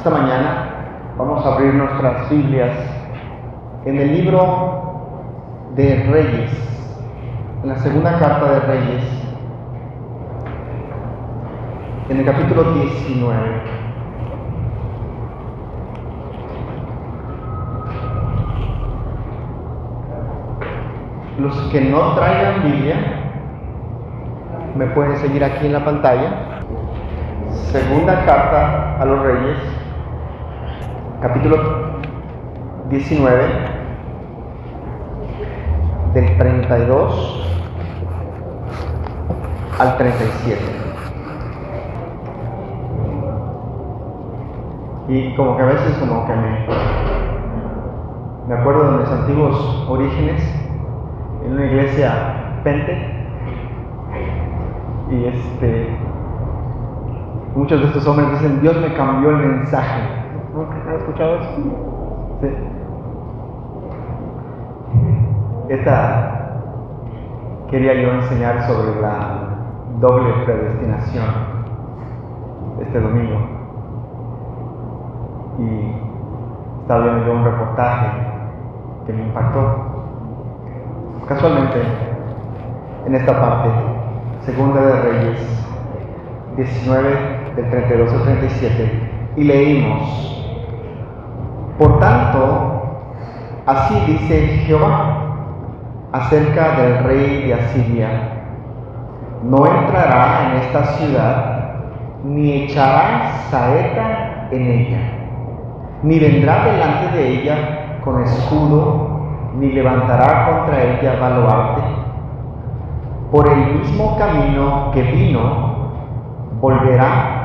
Esta mañana vamos a abrir nuestras Biblias en el libro de Reyes, en la segunda carta de Reyes, en el capítulo 19. Los que no traigan Biblia me pueden seguir aquí en la pantalla. Segunda carta a los Reyes, capítulo 19, del 32 al 37. Y como que a veces me acuerdo de mis antiguos orígenes en una iglesia Pente, y muchos de estos hombres dicen: Dios me cambió el mensaje. ¿No has escuchado eso? Sí. Quería yo enseñar sobre la doble predestinación este domingo, y estaba viendo yo un reportaje que me impactó casualmente en esta parte, Segunda de Reyes 19, del 32 al 37, y leímos: Por tanto, así dice Jehová acerca del rey de Asiria: no entrará en esta ciudad, ni echará saeta en ella, ni vendrá delante de ella con escudo, ni levantará contra ella baluarte. Por el mismo camino que vino, volverá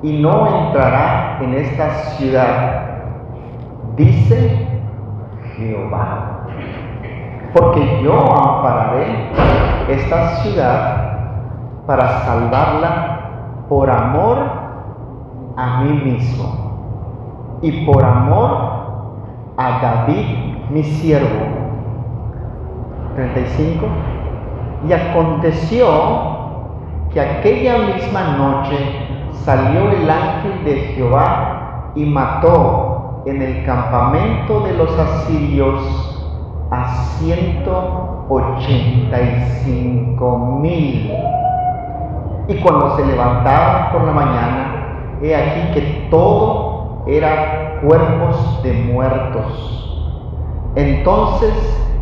y no entrará en esta ciudad, dice Jehová. Porque yo ampararé esta ciudad para salvarla por amor a mí mismo y por amor a David mi siervo. 35. Y aconteció que aquella misma noche salió el ángel de Jehová y mató en el campamento de los asirios a 185,000. Y cuando se levantaron por la mañana, he aquí que todo era cuerpos de muertos. Entonces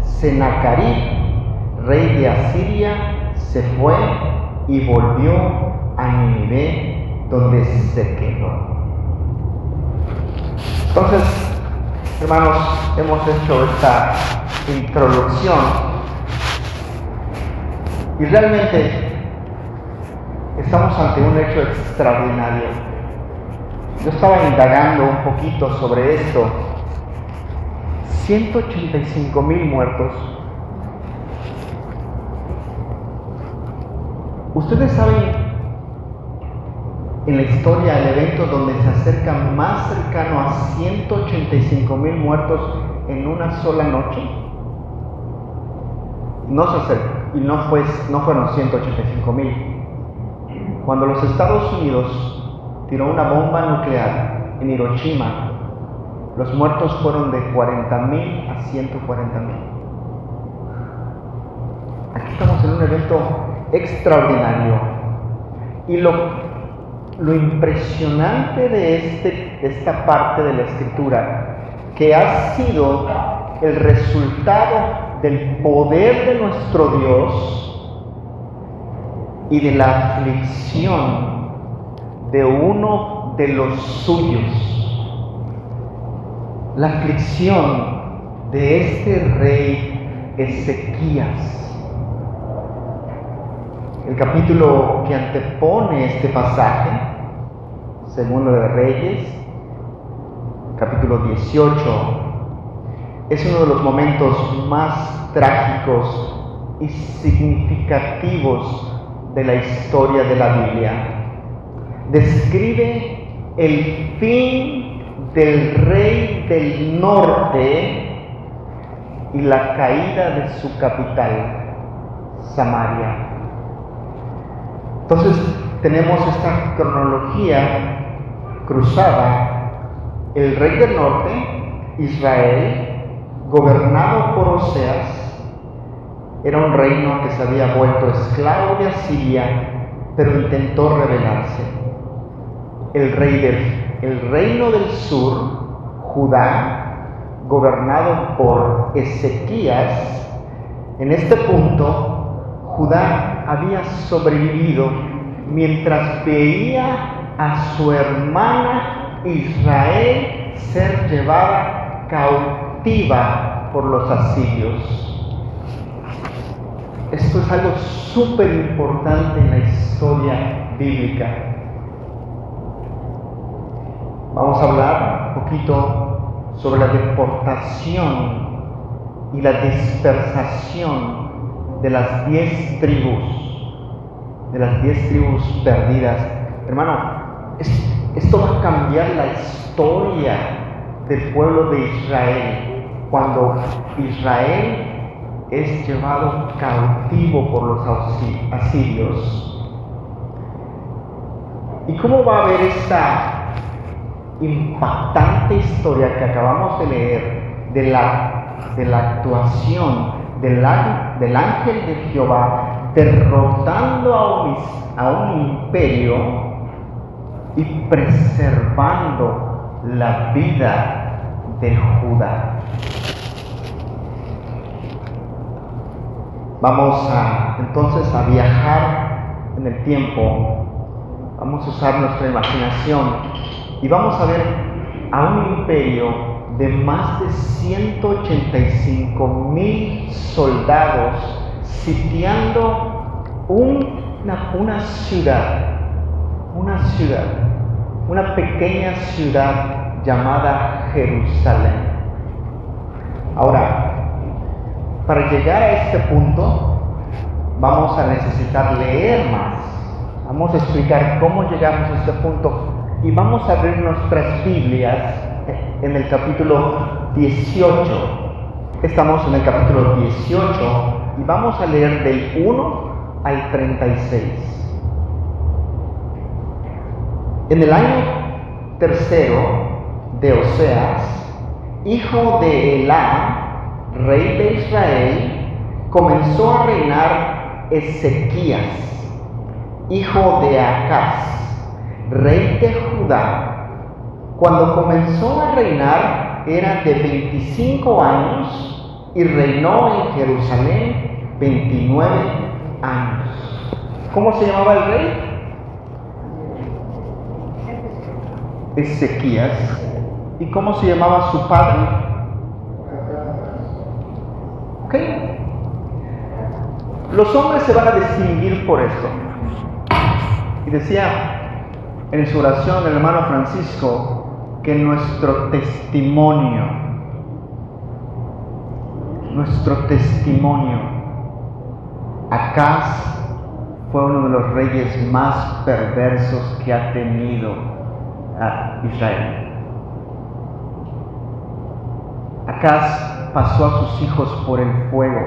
Sennacherib, rey de Asiria, se fue y volvió a Nínive, donde se quedó. Entonces, hermanos, hemos hecho esta introducción y realmente estamos ante un hecho extraordinario. Yo estaba indagando un poquito sobre esto. 185,000 muertos. Ustedes saben en la historia el evento donde se acerca más cercano a 185,000 muertos en una sola noche. No se acerca, y no fueron 185,000. Cuando los Estados Unidos tiró una bomba nuclear en Hiroshima, los muertos fueron de 40,000 a 140,000. Aquí estamos en un evento extraordinario, y lo impresionante de esta parte de la Escritura, que ha sido el resultado del poder de nuestro Dios y de la aflicción de uno de los suyos, la aflicción de este rey Ezequías. El capítulo que antepone este pasaje, Segunda de Reyes, capítulo 18, es uno de los momentos más trágicos y significativos de la historia de la Biblia. Describe el fin del rey del norte y la caída de su capital, Samaria. Entonces tenemos esta cronología cruzada el rey del norte, Israel, gobernado por Oseas, era un reino que se había vuelto esclavo de Asiria, pero intentó rebelarse. El reino del sur, Judá, gobernado por Ezequías, en este punto, Judá había sobrevivido mientras veía a su hermana Israel ser llevada cautiva por los asirios. Esto es algo súper importante en la historia bíblica. Vamos a hablar un poquito sobre la deportación y la dispersación de las 10 tribus perdidas. Hermano, esto va a cambiar la historia del pueblo de Israel cuando Israel es llevado cautivo por los asirios. ¿Y cómo va a haber esta impactante historia que acabamos de leer de la actuación del ángel de Jehová derrotando a un imperio y preservando la vida de Judá? Vamos entonces a viajar en el tiempo. Vamos a usar nuestra imaginación y vamos a ver a un imperio de más de 185,000 soldados sitiando una pequeña ciudad llamada Jerusalén. Ahora, para llegar a este punto, vamos a necesitar leer más. Vamos a explicar cómo llegamos a este punto y vamos a abrir nuestras Biblias en el capítulo 18. Estamos en el capítulo 18 y vamos a leer del 1 al 36. En el año tercero de Oseas, hijo de Elá, rey de Israel, comenzó a reinar Ezequías, hijo de Acaz, rey de Judá. Cuando comenzó a reinar era de 25 años y reinó en Jerusalén 29 años. ¿Cómo se llamaba el rey? Ezequías. ¿Y cómo se llamaba su padre? ¿Ok? Los hombres se van a distinguir por esto. Y decía en su oración el hermano Francisco que nuestro testimonio, Acaz fue uno de los reyes más perversos que ha tenido a Israel. Acaz pasó a sus hijos por el fuego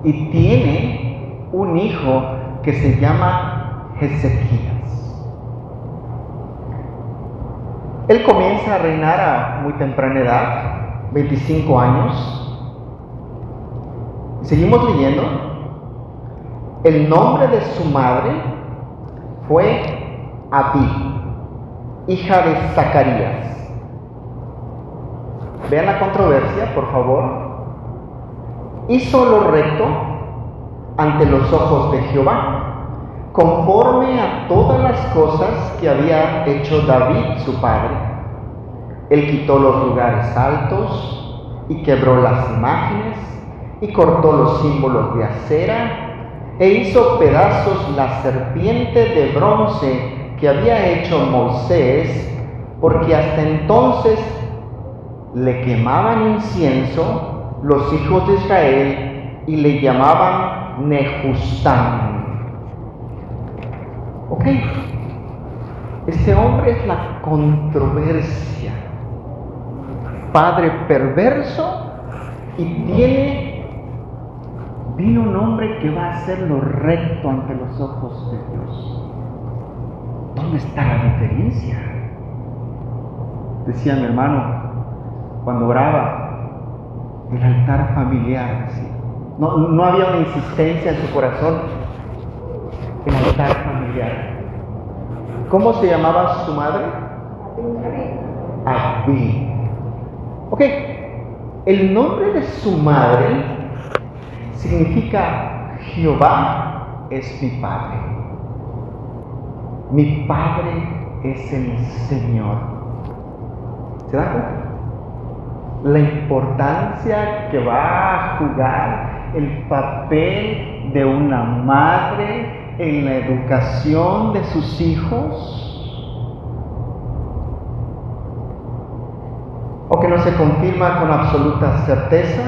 y tiene un hijo que se llama Ezequías. Él comienza a reinar a muy temprana edad, 25 años. Seguimos leyendo. El nombre de su madre fue Abí, hija de Zacarías. Vean la controversia, por favor. Hizo lo recto ante los ojos de Jehová, conforme a todas las cosas que había hecho David su padre. Él quitó los lugares altos y quebró las imágenes y cortó los símbolos de acera e hizo pedazos la serpiente de bronce que había hecho Moisés, porque hasta entonces le quemaban incienso los hijos de Israel y le llamaban Nehustán. Ok, este hombre es la controversia. Padre perverso y vino un hombre que va a hacer lo recto ante los ojos de Dios. ¿Dónde está la diferencia? Decía mi hermano, cuando oraba, el altar familiar, decía. No había una insistencia en su corazón, el altar familiar. ¿Cómo se llamaba su madre? Abi. Ok, el nombre de su madre significa Jehová es mi Padre. Mi Padre es el Señor. ¿Se dan cuenta? La importancia que va a jugar el papel de una madre en la educación de sus hijos. O que no se confirma con absoluta certeza.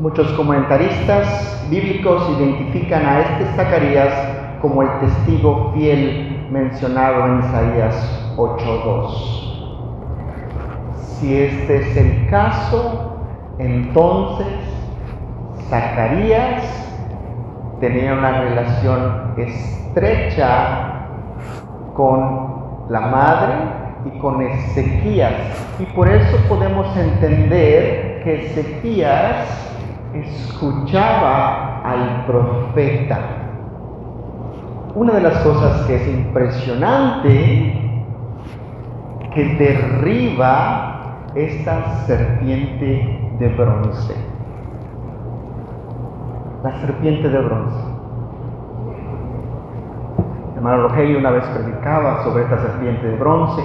Muchos comentaristas bíblicos identifican a este Zacarías como el testigo fiel mencionado en Isaías 8:2. Si este es el caso, entonces Zacarías tenía una relación estrecha con la madre y con Ezequías. Y por eso podemos entender que Ezequías escuchaba al profeta. Una de las cosas que es impresionante, que derriba esta serpiente de bronce. La serpiente de bronce. El hermano Rogelio una vez predicaba sobre esta serpiente de bronce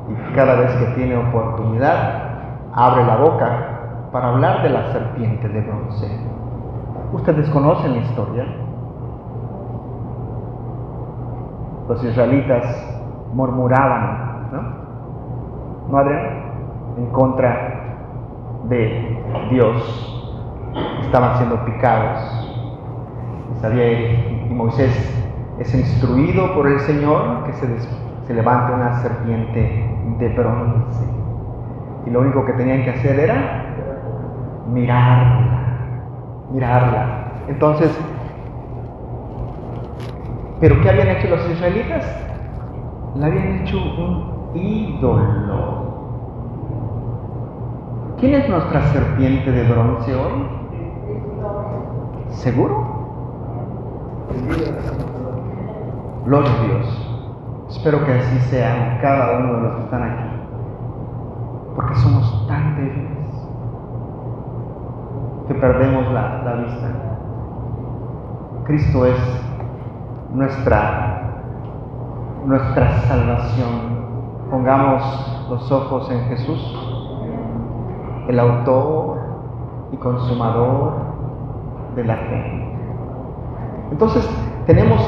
y cada vez que tiene oportunidad abre la boca para hablar de la serpiente de bronce. Ustedes conocen la historia. Los israelitas murmuraban, ¿no, Adrián? En contra de Dios. Estaban siendo picados. Y Moisés es instruido por el Señor que se levante una serpiente de bronce. Y lo único que tenían que hacer era mirarla. Entonces, ¿pero qué habían hecho los israelitas? Le habían hecho un ídolo. ¿Quién es nuestra serpiente de bronce hoy? ¿Seguro? Gloria a Dios. Espero que así sea cada uno de los que están aquí. Porque somos tan débiles que perdemos la vista. Cristo es nuestra salvación. Pongamos los ojos en Jesús, el autor y consumador de la fe. Entonces tenemos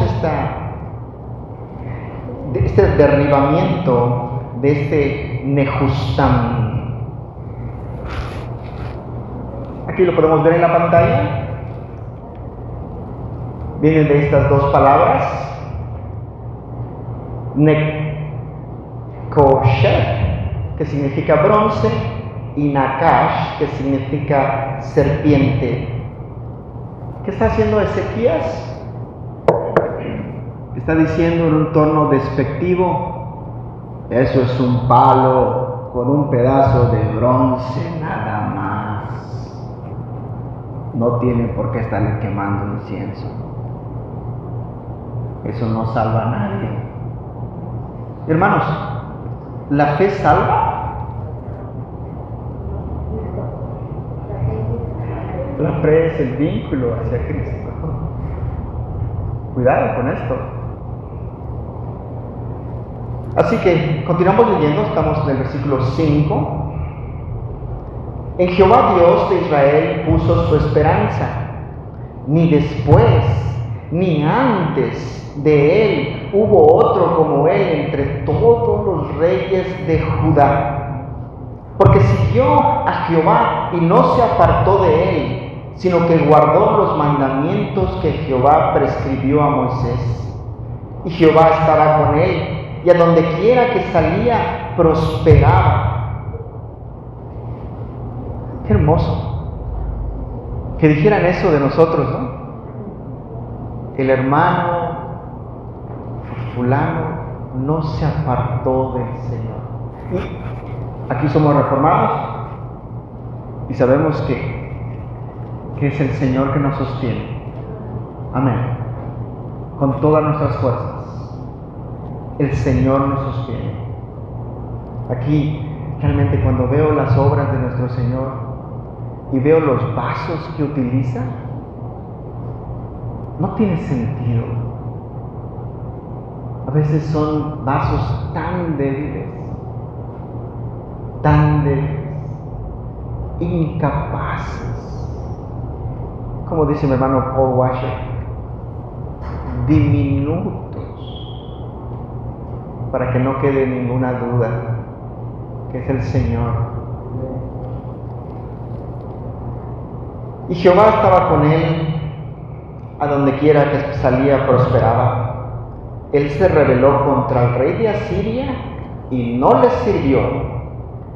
este derribamiento de este Nehustam. Aquí lo podemos ver en la pantalla. Vienen de estas dos palabras, Nekosheth, que significa bronce, y Nakash, que significa serpiente. ¿Qué está haciendo Ezequías? Está diciendo en un tono despectivo: eso es un palo con un pedazo de bronce nada más. No tiene por qué estarle quemando incienso. Eso no salva a nadie. Hermanos, ¿la fe salva? La fe es el vínculo hacia Cristo. Cuidado con esto. Así que continuamos leyendo, estamos en el versículo 5. En Jehová Dios de Israel puso su esperanza. Ni después, ni antes de él hubo otro como él entre todos los reyes de Judá. Porque siguió a Jehová y no se apartó de él, sino que guardó los mandamientos que Jehová prescribió a Moisés. Y Jehová estaba con él, y a donde quiera que salía, prosperaba. Qué hermoso que dijeran eso de nosotros, ¿no? El hermano fulano no se apartó del Señor. Aquí somos reformados y sabemos que es el Señor que nos sostiene. Amén. Con todas nuestras fuerzas, el Señor nos sostiene. Aquí, realmente, cuando veo las obras de nuestro Señor y veo los vasos que utiliza, no tiene sentido. A veces son vasos tan débiles, incapaces. Como dice mi hermano Paul Washer, diminutos, para que no quede ninguna duda que es el Señor. Y Jehová estaba con él, a donde quiera que salía prosperaba. Él se rebeló contra el rey de Asiria y no le sirvió.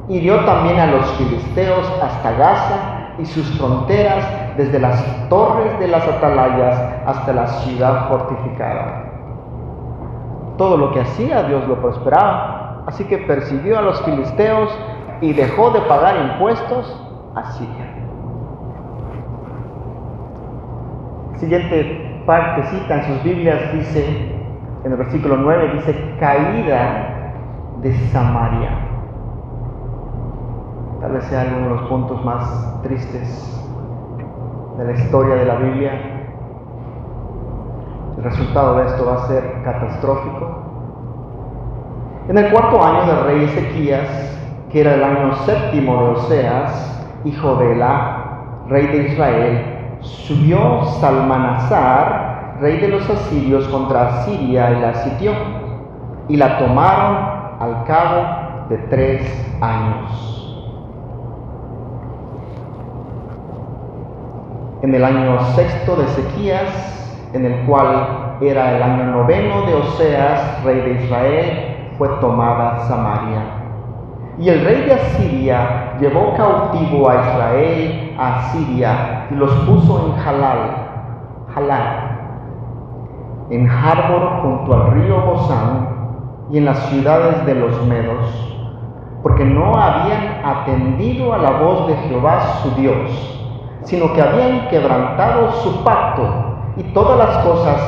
Hirió también a los filisteos hasta Gaza y sus fronteras, desde las torres de las atalayas hasta la ciudad fortificada. Todo lo que hacía, Dios lo prosperaba. Así que persiguió a los filisteos y dejó de pagar impuestos a Siria. Siguiente partecita en sus Biblias dice, en el versículo 9, dice, caída de Samaria. Tal vez sea uno de los puntos más tristes de la historia de la Biblia. El resultado de esto va a ser catastrófico. En el 4º año del rey Ezequías, que era el año 7º de Oseas, hijo de Elá, rey de Israel, subió Salmanasar, rey de los asirios, contra Asiria y la sitió, y la tomaron al cabo de 3 años. En el año 6º de Ezequías, en el cual era el año 9º de Oseas, rey de Israel, fue tomada Samaria. Y el rey de Asiria llevó cautivo a Israel a Asiria y los puso en Halal, en Harbor junto al río Bosán y en las ciudades de los medos, porque no habían atendido a la voz de Jehová su Dios, sino que habían quebrantado su pacto y todas las cosas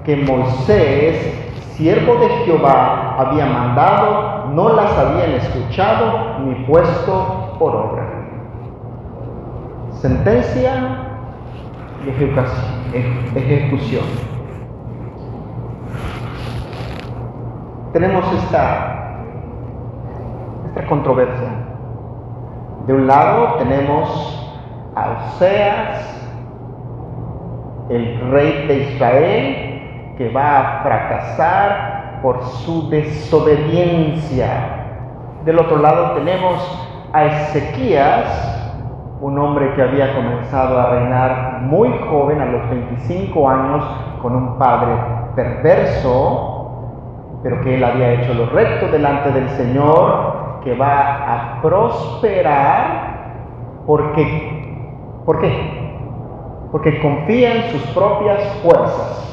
que Moisés, siervo de Jehová, había mandado, no las habían escuchado ni puesto por obra. Sentencia y ejecución. Tenemos esta controversia. De un lado tenemos a Oseas, el rey de Israel, que va a fracasar por su desobediencia. Del otro lado tenemos a Ezequías, un hombre que había comenzado a reinar muy joven, a los 25 años, con un padre perverso, pero que él había hecho lo recto delante del Señor, que va a prosperar ¿por qué? Porque confía en sus propias fuerzas,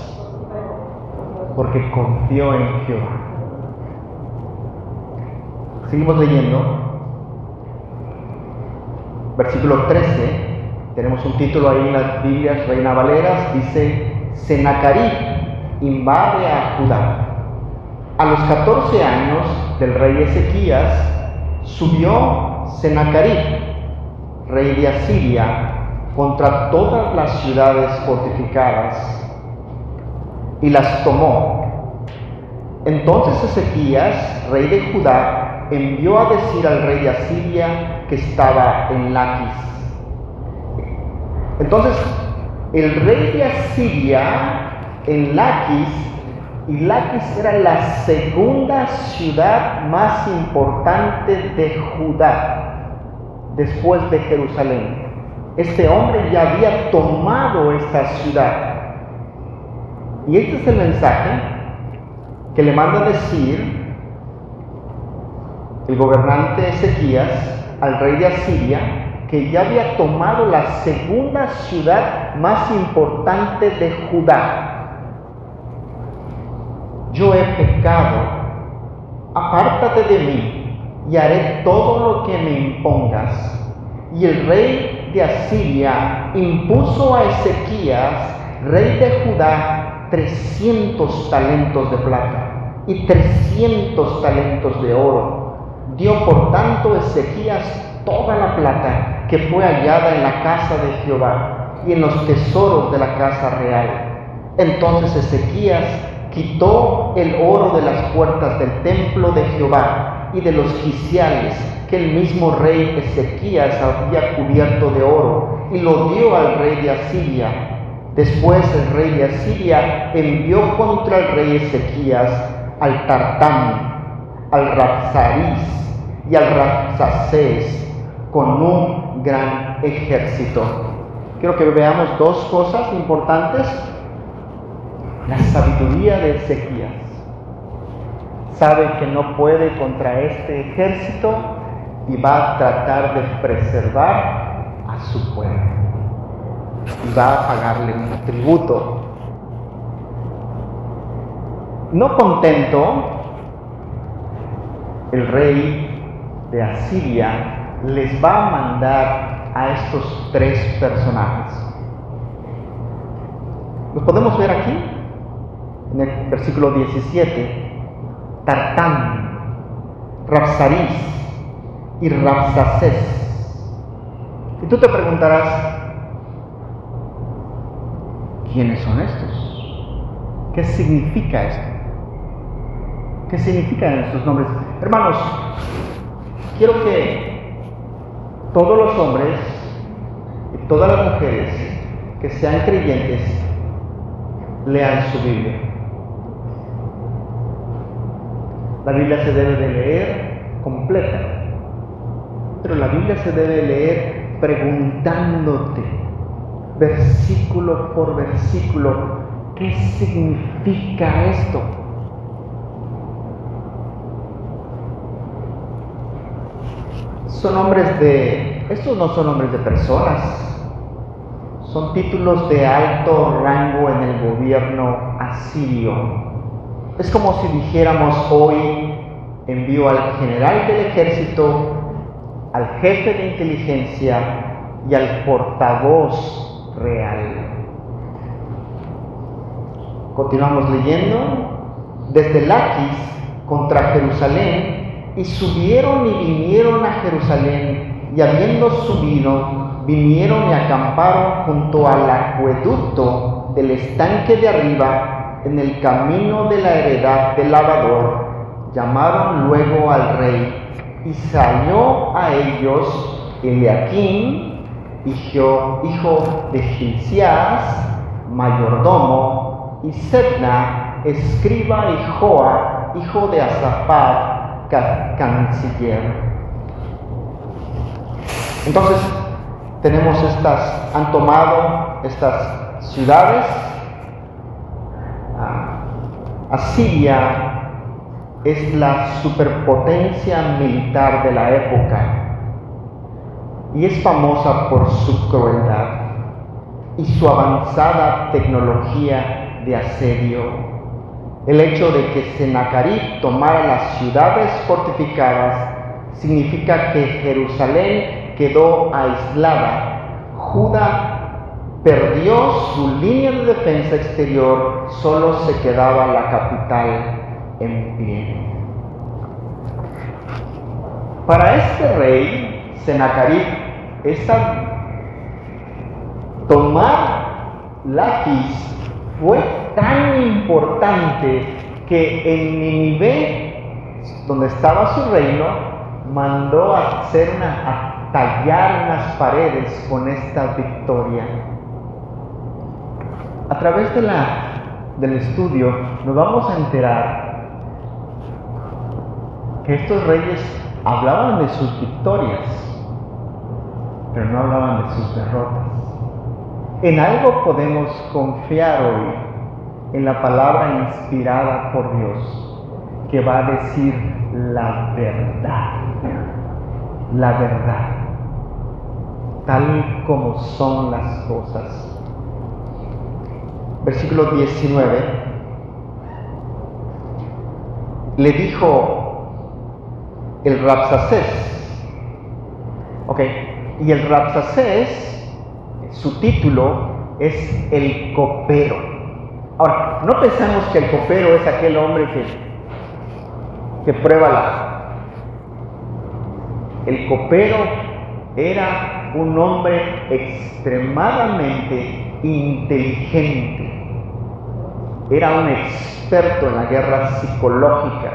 porque confió en Jehová. Seguimos leyendo. Versículo 13, tenemos un título ahí en las Biblias Reina Valeras, dice, Sennacherib invade a Judá. A los 14 años del rey Ezequías, subió Sennacherib, rey de Asiria, contra todas las ciudades fortificadas y las tomó. Entonces Ezequías, rey de Judá, envió a decir al rey de Asiria que estaba en Laquis. Entonces el rey de Asiria en Laquis, y Laquis era la segunda ciudad más importante de Judá después de Jerusalén. Este hombre ya había tomado esta ciudad. Y este es el mensaje que le manda decir el gobernante Ezequías al rey de Asiria, que ya había tomado la segunda ciudad más importante de Judá. Yo he pecado, apártate de mí, y haré todo lo que me impongas. Y el rey de Asiria impuso a Ezequías, rey de Judá, 300 talentos de plata y 300 talentos de oro. Dio por tanto Ezequías toda la plata que fue hallada en la casa de Jehová y en los tesoros de la casa real. Entonces Ezequías quitó el oro de las puertas del templo de Jehová y de los quiciales que el mismo rey Ezequías había cubierto de oro, y lo dio al rey de Asiria. Después el rey de Asiria envió contra el rey Ezequías al Tartán, al Rabsaris y al Rabsacés con un gran ejército. Quiero que veamos dos cosas importantes. La sabiduría de Ezequías. Sabe que no puede contra este ejército y va a tratar de preservar a su pueblo. Y va a pagarle un tributo. No contento, el rey de Asiria les va a mandar a estos 3 personajes. Los podemos ver aquí, en el versículo 17. Tartán, Rabsaris y Rabsacés. Y tú te preguntarás, ¿quiénes son estos? ¿Qué significa esto? ¿Qué significan estos nombres? Hermanos, quiero que todos los hombres y todas las mujeres que sean creyentes lean su Biblia. La Biblia se debe de leer completa, pero la Biblia se debe leer preguntándote, versículo por versículo, ¿qué significa esto? Estos no son nombres de personas, son títulos de alto rango en el gobierno asirio. Es como si dijéramos hoy, envío al general del ejército, al jefe de inteligencia y al portavoz real. Continuamos leyendo. Desde Laquis contra Jerusalén, y subieron y vinieron a Jerusalén, y habiendo subido, vinieron y acamparon junto al acueducto del estanque de arriba, en el camino de la heredad del lavador. Llamaron luego al rey, y salió a ellos Eliaquim, hijo de Hilcías, mayordomo, y Sebna, escriba, y Joa, hijo de Asaphat, canciller. Entonces, han tomado estas ciudades. Asiria es la superpotencia militar de la época y es famosa por su crueldad y su avanzada tecnología de asedio. El hecho de que Sennacherib tomara las ciudades fortificadas significa que Jerusalén quedó aislada. Judá perdió su línea de defensa exterior, solo se quedaba la capital en pie. Para este rey, Sennacherib, tomar Laquis fue tan importante que en Nínive, donde estaba su reino, mandó a tallar unas paredes con esta victoria. A través del estudio nos vamos a enterar que estos reyes hablaban de sus victorias, pero no hablaban de sus derrotas. En algo podemos confiar hoy, en la palabra inspirada por Dios, que va a decir la verdad, tal como son las cosas. Versículo 19, le dijo el Rabsacés. Ok, y el Rabsacés, su título es el copero. Ahora, no pensamos que el copero es aquel hombre que prueba El copero era un hombre extremadamente inteligente. Era un experto en la guerra psicológica.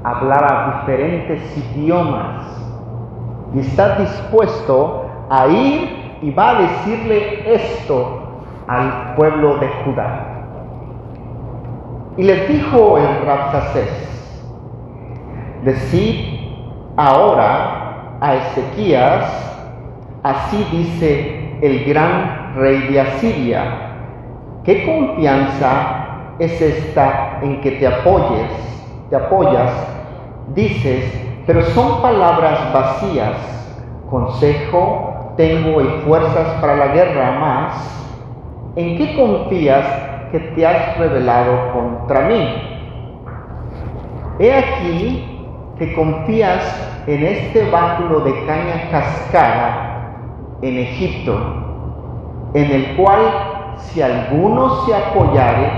Hablaba diferentes idiomas. Y está dispuesto a ir y va a decirle esto al pueblo de Judá. Y les dijo el Rabsacés: decid ahora a Ezequías, así dice el gran rey de Asiria: ¿qué confianza es esta en que te apoyas? Dices, pero son palabras vacías. Consejo tengo y fuerzas para la guerra, más. ¿En qué confías que te has rebelado contra mí? He aquí que confías en este báculo de caña cascada en Egipto, en el cual si alguno se apoyare,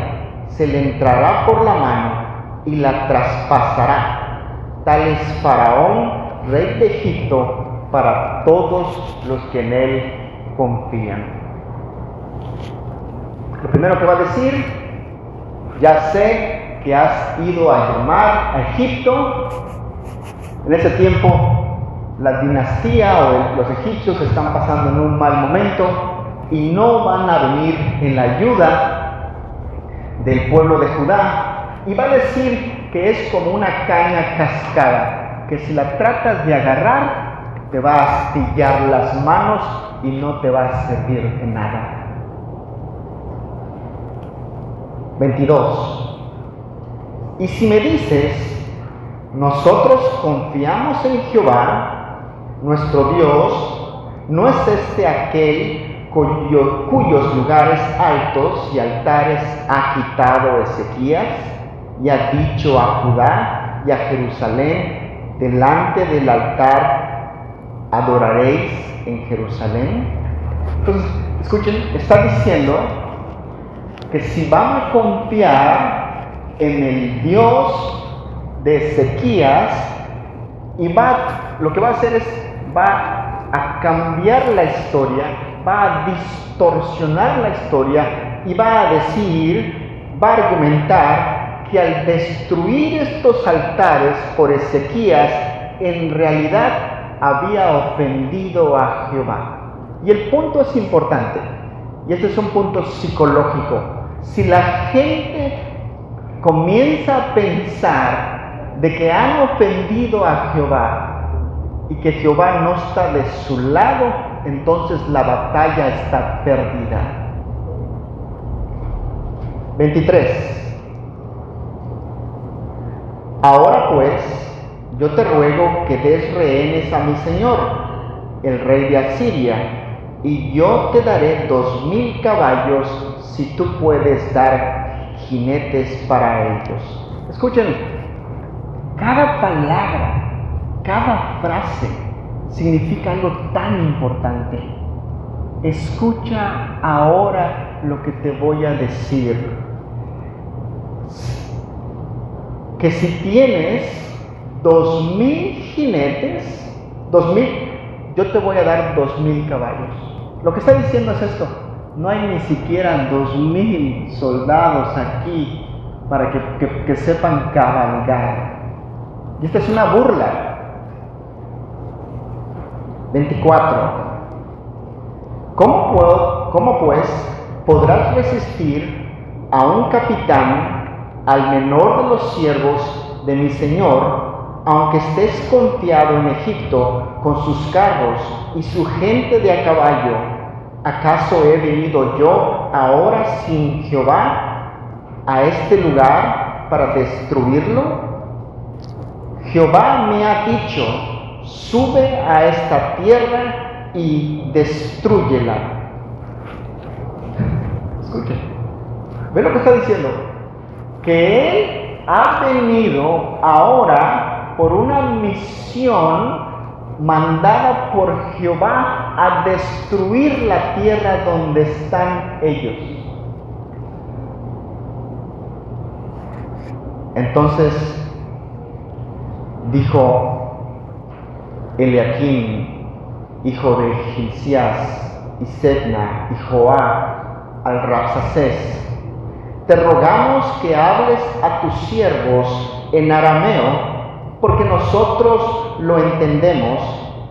se le entrará por la mano y la traspasará. Tal es Faraón, rey de Egipto, para todos los que en él confían. Lo primero que va a decir: ya sé que has ido a llamar a Egipto. En ese tiempo, la dinastía o los egipcios están pasando en un mal momento y no van a venir en la ayuda del pueblo de Judá. Y va a decir que es como una caña cascada, que si la tratas de agarrar, te va a astillar las manos y no te va a servir de nada. 22. Y si me dices: nosotros confiamos en Jehová, nuestro Dios, ¿no es este aquel cuyos lugares altos y altares ha quitado Ezequías? Y ha dicho a Judá y a Jerusalén: delante del altar adoraréis en Jerusalén. Entonces, escuchen, está diciendo que si van a confiar en el Dios de Ezequías, y lo que va a hacer es, va a cambiar la historia, va a distorsionar la historia y va a decir, va a argumentar que al destruir estos altares por Ezequías, en realidad había ofendido a Jehová. Y el punto es importante, y este es un punto psicológico. Si la gente comienza a pensar de que han ofendido a Jehová y que Jehová no está de su lado, entonces la batalla está perdida. 23. Ahora pues, yo te ruego que des rehenes a mi señor, el rey de Asiria, y yo te daré 2,000 caballos si tú puedes dar jinetes para ellos. Escuchen. Cada palabra, cada frase significa algo tan importante. Escucha ahora lo que te voy a decir. Que si tienes 2,000 jinetes, 2,000, yo te voy a dar 2,000 caballos. Lo que está diciendo es esto: no hay ni siquiera 2,000 soldados aquí para que sepan cabalgar. Y esta es una burla. 24. ¿Cómo pues podrás resistir a un capitán, al menor de los siervos de mi señor, aunque estés confiado en Egipto con sus carros y su gente de a caballo? ¿Acaso he venido yo ahora sin Jehová a este lugar para destruirlo? Jehová me ha dicho: sube a esta tierra y destrúyela. Escuchen, ¿ven lo que está diciendo? Que él ha venido ahora por una misión mandada por Jehová a destruir la tierra donde están ellos. Entonces dijo Eliaquim, hijo de Hilcías, y Sebna, y Joá, al Rabsacés: te rogamos que hables a tus siervos en arameo, porque nosotros lo entendemos,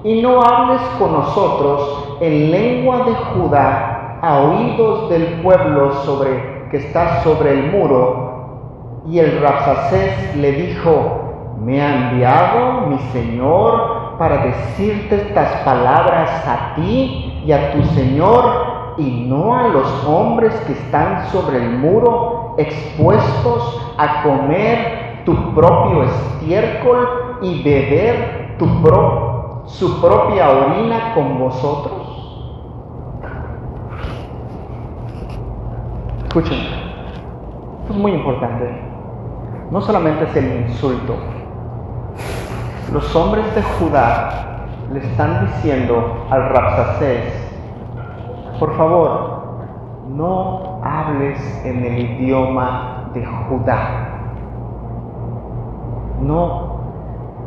y no hables con nosotros en lengua de Judá a oídos del pueblo que está sobre el muro. Y el Rabsacés le dijo: me ha enviado mi señor para decirte estas palabras a ti y a tu señor, y no a los hombres que están sobre el muro, expuestos a comer tu propio estiércol y beber su propia orina con vosotros. Escuchen, esto es muy importante. No solamente es el insulto. Los hombres de Judá le están diciendo al Rabsacés: por favor, no hables en el idioma de Judá. No.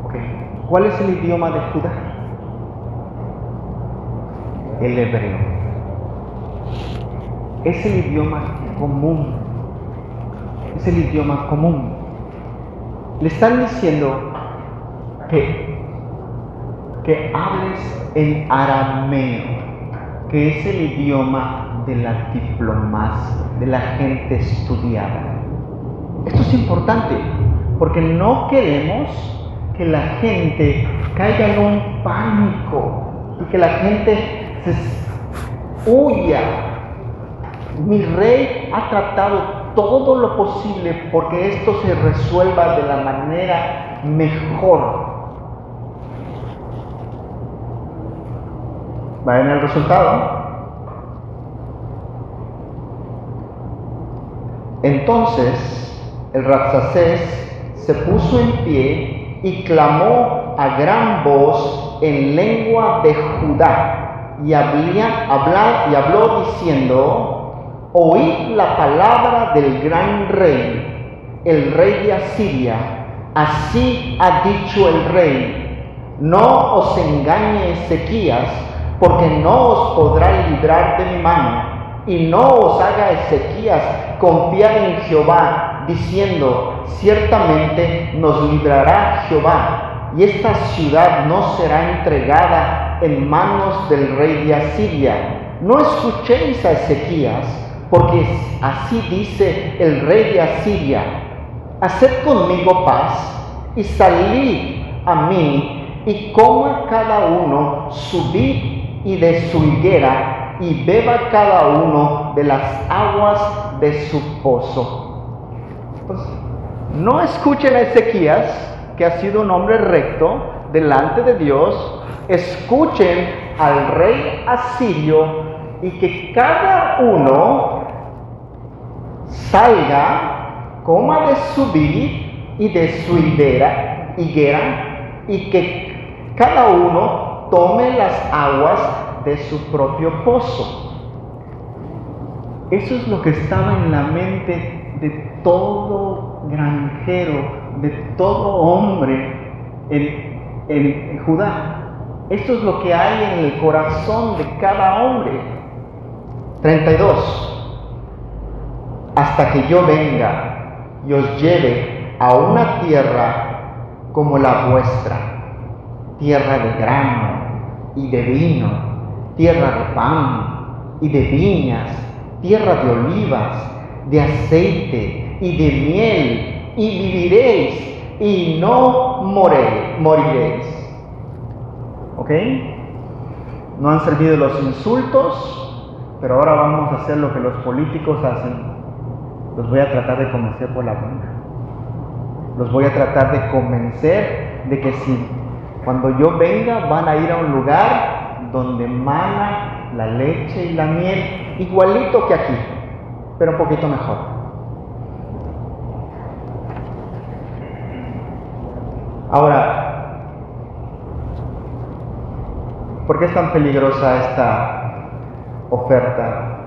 Okay. ¿Cuál es el idioma de Judá? El hebreo. Es el idioma común. Es el idioma común. Le están diciendo que hables en arameo, que es el idioma de la diplomacia, de la gente estudiada. Esto es importante, porque no queremos que la gente caiga en un pánico y que la gente huya. Mi rey ha tratado todo lo posible porque esto se resuelva de la manera mejor. ¿Va en el resultado? Entonces el Rabsacés se puso en pie y clamó a gran voz en lengua de Judá, y habló diciendo: oíd la palabra del gran rey, el rey de Asiria. Así ha dicho el rey: no os engañe Ezequías, porque no os podrá librar de mi mano, y no os haga Ezequías confiar en Jehová, diciendo: ciertamente nos librará Jehová, y esta ciudad no será entregada en manos del rey de Asiria. No escuchéis a Ezequías, porque así dice el rey de Asiria: haced conmigo paz, y salid a mí, y coma cada uno su vid y de su higuera, y beba cada uno de las aguas de su pozo. Pues, no escuchen a Ezequías, que ha sido un hombre recto delante de Dios. Escuchen al rey asirio, y que cada uno salga, coma de su vid y de su higuera, y que cada uno tome las aguas de su propio pozo. Eso es lo que estaba en la mente de todo granjero, de todo hombre en Judá. Esto es lo que hay en el corazón de cada hombre. 32. Hasta que yo venga y os lleve a una tierra como la vuestra, tierra de grano y de vino, tierra de pan y de viñas, tierra de olivas, de aceite y de miel, y viviréis y no moriréis. ¿Ok? No han servido los insultos, pero ahora vamos a hacer lo que los políticos hacen. Los voy a tratar de convencer por la buena. Los voy a tratar de convencer de que si cuando yo venga van a ir a un lugar donde mana la leche y la miel, igualito que aquí, pero un poquito mejor. Ahora, ¿por qué es tan peligrosa esta oferta?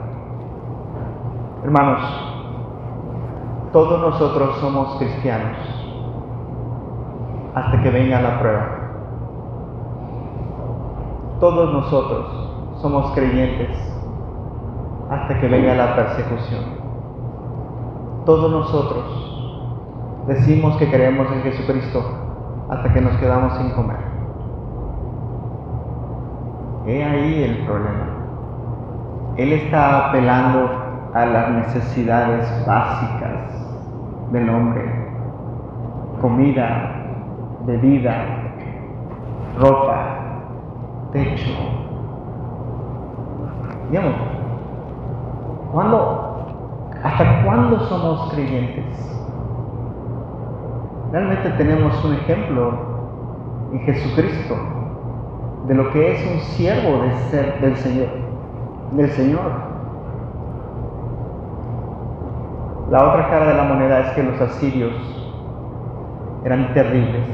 Hermanos, todos nosotros somos cristianos hasta que venga la prueba. Todos nosotros somos creyentes hasta que venga la persecución. Todos nosotros decimos que creemos en Jesucristo hasta que nos quedamos sin comer. He ahí el problema. Él está apelando a las necesidades básicas del hombre: comida, bebida, ropa, techo. Digamos, ¿hasta cuándo somos creyentes? Realmente tenemos un ejemplo en Jesucristo de lo que es un siervo del Señor. La otra cara de la moneda es que los asirios eran terribles.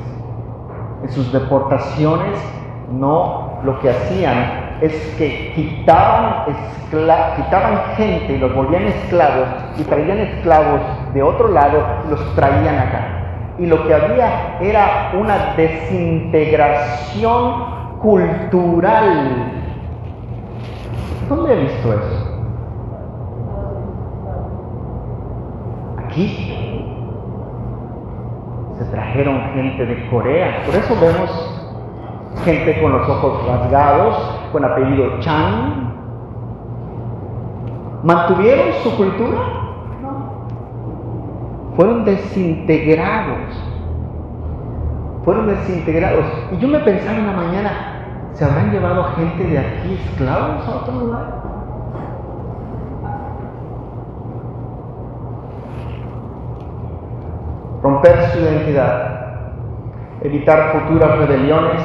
En sus deportaciones lo que hacían es que quitaban gente y los volvían esclavos, y traían esclavos de otro lado y los traían acá. Y lo que había era una desintegración cultural. ¿Dónde he visto eso? Aquí. Se trajeron gente de Corea. Por eso vemos gente con los ojos rasgados, con apellido Chan. ¿Mantuvieron su cultura? No. Fueron desintegrados. Y yo me pensaba en la mañana, ¿se habrán llevado gente de aquí esclavos a otro lugar? Romper su identidad, evitar futuras rebeliones.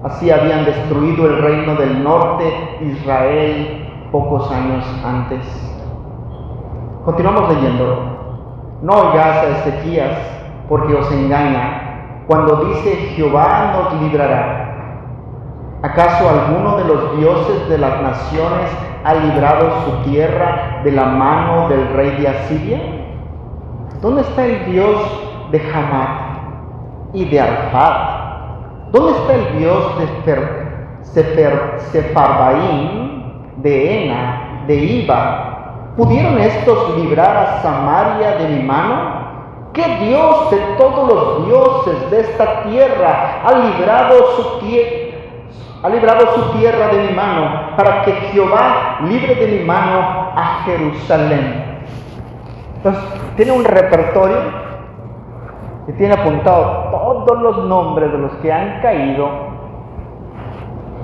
Así habían destruido el reino del norte, Israel, pocos años antes. Continuamos leyendo. No oigáis a Ezequías, porque os engaña, cuando dice: Jehová nos librará. ¿Acaso alguno de los dioses de las naciones ha librado su tierra de la mano del rey de Asiria? ¿Dónde está el Dios de Hamat y de Arpad? ¿Dónde está el Dios de Sefarbaim, de Ena, de Iba? ¿Pudieron estos librar a Samaria de mi mano? ¿Qué Dios de todos los dioses de esta tierra ha librado su tierra de mi mano, para que Jehová libre de mi mano a Jerusalén? Entonces, tiene un repertorio y tiene apuntado todos los nombres de los que han caído,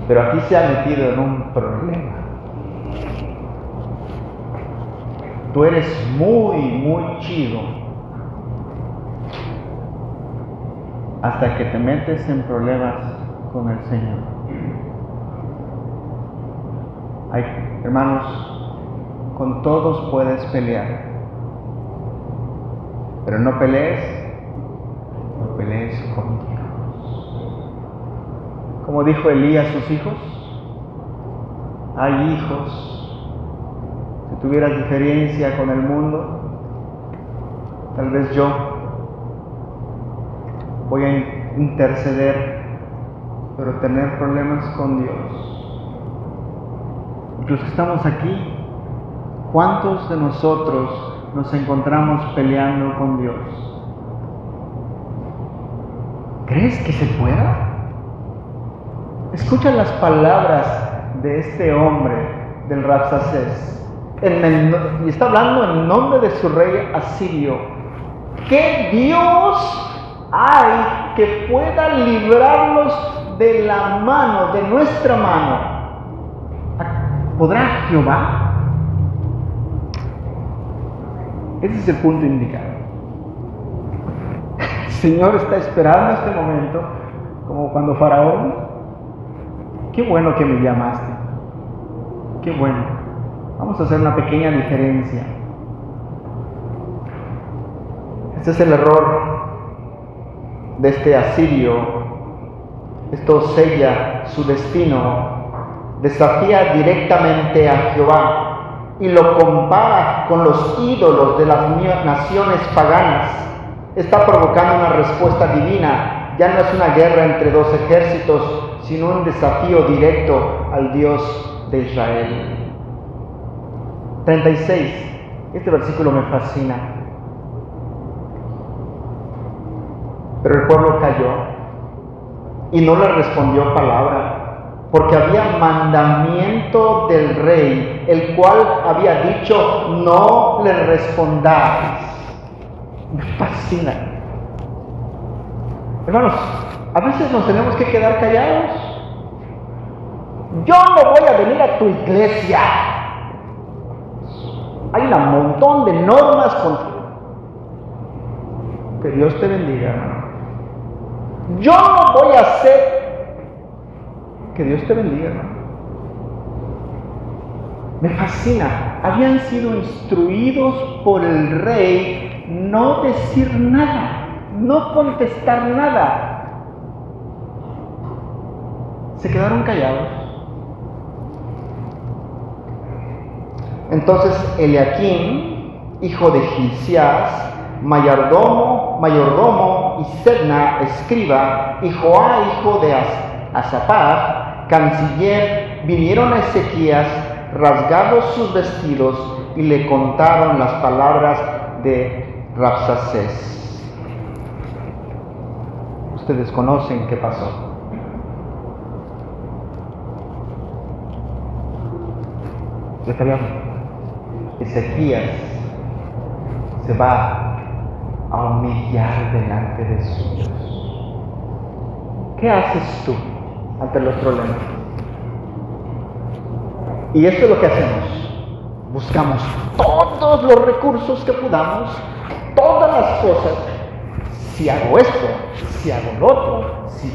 pero aquí se ha metido en un problema. Tú eres muy chido hasta que te metes en problemas con el Señor. Ay, hermanos, con todos puedes pelear, pero no pelees con Dios. Como dijo Elías a sus hijos: hay hijos. Si tuvieras diferencia con el mundo, tal vez yo voy a interceder, pero tener problemas con Dios. Y los que estamos aquí, ¿cuántos de nosotros nos encontramos peleando con Dios? ¿Crees que se pueda? Escucha las palabras de este hombre, del Rabsacés. Y está hablando en nombre de su rey asirio. ¿Qué Dios hay que pueda librarlos de la mano, de nuestra mano? ¿Podrá Jehová? Ese es el punto indicado. El Señor está esperando este momento, como cuando Faraón: qué bueno que me llamaste, qué bueno. Vamos a hacer una pequeña diferencia. Este es el error de este asirio, esto sella su destino, desafía directamente a Jehová y lo compara con los ídolos de las naciones paganas. Está provocando una respuesta divina. Ya no es una guerra entre dos ejércitos, sino un desafío directo al Dios de Israel. 36. Este versículo me fascina. Pero el pueblo calló y no le respondió palabra, porque había mandamiento del rey, el cual había dicho: no le respondáis. Me fascina. Hermanos, a veces nos tenemos que quedar callados. Yo no voy a venir a tu iglesia. Hay un montón de normas contra. Que Dios te bendiga, hermano. Yo no voy a hacer. Que Dios te bendiga, hermano. Me fascina. Habían sido instruidos por el rey no decir nada, no contestar nada. Se quedaron callados. Entonces Eliaquim, hijo de Hilcías, mayordomo, y Sebna, escriba, y Joá, hijo de Asaphat, canciller, vinieron a Ezequías, rasgados sus vestidos, y le contaron las palabras de Rabsacés. Ustedes conocen qué pasó. Ezequías se va a humillar delante de su Dios. ¿Qué haces tú ante los problemas? Y esto es lo que hacemos. Buscamos todos los recursos que podamos, todas las cosas. Si hago esto, si hago lo otro, si...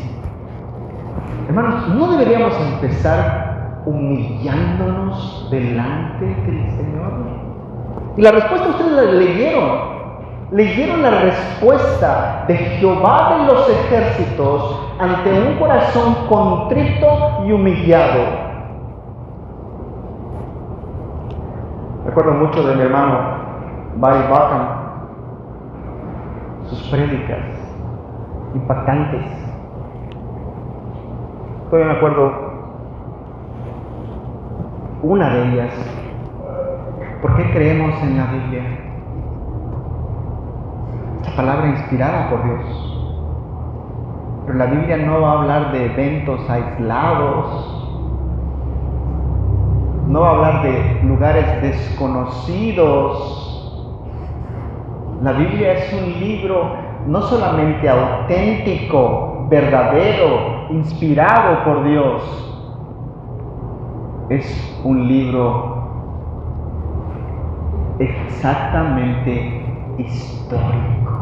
Hermanos, ¿no deberíamos empezar humillándonos delante del Señor? Y la respuesta ustedes la leyeron. Leyeron la respuesta de Jehová de los ejércitos ante un corazón contrito y humillado. Recuerdo mucho de mi hermano Barry Buchan, sus prédicas impactantes. Todavía me acuerdo una de ellas. ¿Por qué creemos en la Biblia? Esta palabra inspirada por Dios. Pero la Biblia no va a hablar de eventos aislados. No va a hablar de lugares desconocidos. La Biblia es un libro no solamente auténtico, verdadero, inspirado por Dios. Es un libro exactamente histórico.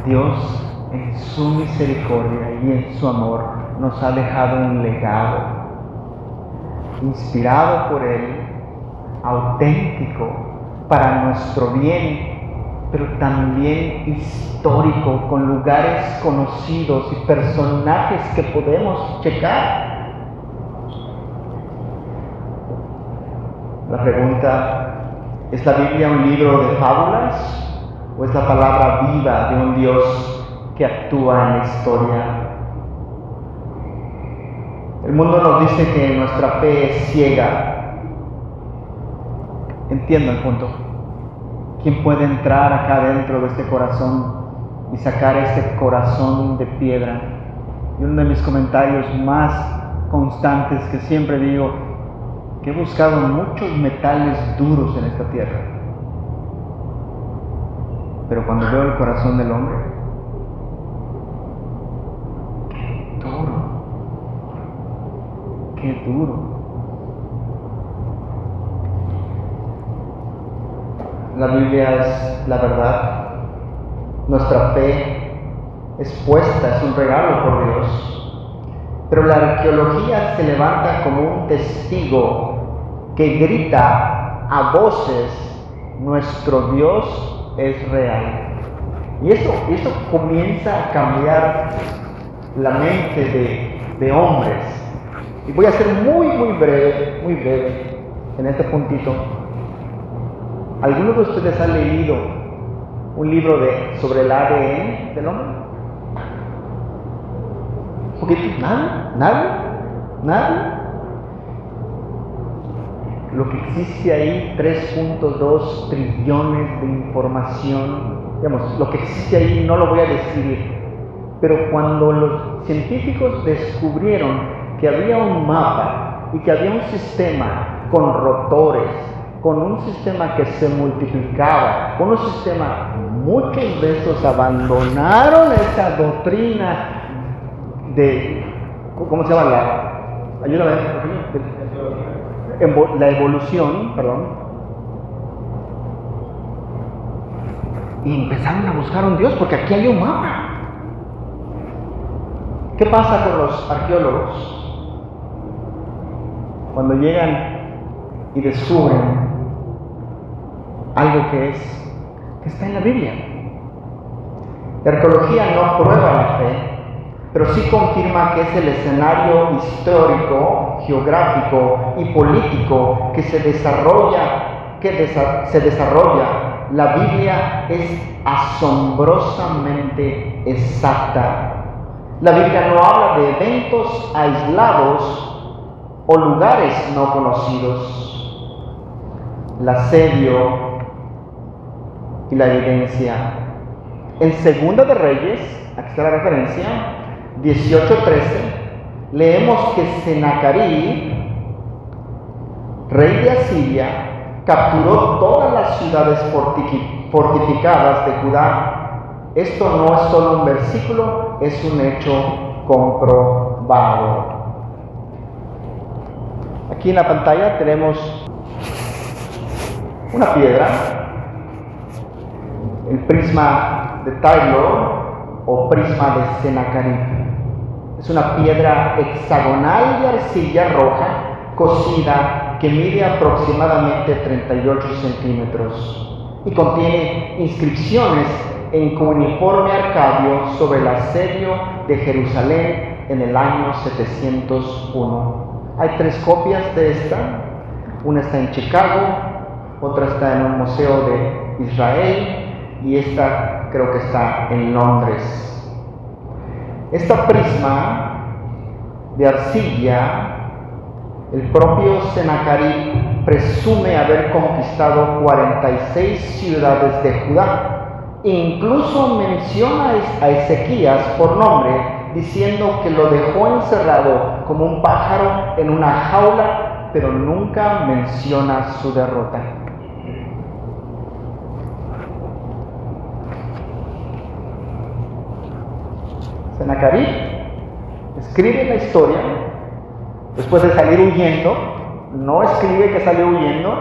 Dios, en su misericordia y en su amor, nos ha dejado un legado, inspirado por Él, auténtico, para nuestro bien, pero también histórico, con lugares conocidos y personajes que podemos checar. La pregunta: ¿es la Biblia un libro de fábulas o es la palabra viva de un Dios que actúa en la historia? El mundo nos dice que nuestra fe es ciega. Entiendo el punto. ¿Quién puede entrar acá dentro de este corazón y sacar este corazón de piedra? Y uno de mis comentarios más constantes que siempre digo, que he buscado muchos metales duros en esta tierra, pero cuando veo el corazón del hombre, qué duro, qué duro. La Biblia es la verdad. Nuestra fe es puesta, es un regalo por Dios. Pero la arqueología se levanta como un testigo que grita a voces: nuestro Dios es real. Y eso comienza a cambiar la mente de hombres. Y voy a ser muy breve en este puntito. ¿Alguno de ustedes ha leído un libro sobre el ADN del hombre? ¿Un poquito? ¿Nadie? Lo que existe ahí, 3.2 trillones de información, digamos, lo que existe ahí no lo voy a describir, pero cuando los científicos descubrieron que había un mapa y que había un sistema con rotores, con un sistema que se multiplicaba, con un sistema, muchos de estos abandonaron esa doctrina de, ¿cómo se llama? Ayúdame, la evolución, y empezaron a buscar un Dios, porque aquí hay un mapa. ¿Qué pasa con los arqueólogos? Cuando llegan y descubren algo que está en la Biblia. La arqueología no prueba la fe, pero sí confirma que es el escenario histórico, geográfico y político que se desarrolla. La Biblia es asombrosamente exacta. La Biblia no habla de eventos aislados o lugares no conocidos. El asedio y la evidencia. En Segunda de Reyes, aquí está la referencia, 18:13, leemos que Senaquerib, rey de Asiria, capturó todas las ciudades fortificadas de Judá. Esto no es solo un versículo, es un hecho comprobado. Aquí en la pantalla tenemos una piedra, el prisma de Taylor o prisma de Senaquerib. Es una piedra hexagonal de arcilla roja cocida que mide aproximadamente 38 centímetros y contiene inscripciones en cuneiforme arcadio sobre el asedio de Jerusalén en el año 701. Hay 3 copias de esta. Una está en Chicago, otra está en un museo de Israel y esta creo que está en Londres. Esta prisma de arcilla, el propio Senaquerib presume haber conquistado 46 ciudades de Judá. Incluso menciona a Ezequías por nombre, diciendo que lo dejó encerrado como un pájaro en una jaula, pero nunca menciona su derrota. Senaquerib escribe la historia después de salir huyendo. No escribe que salió huyendo,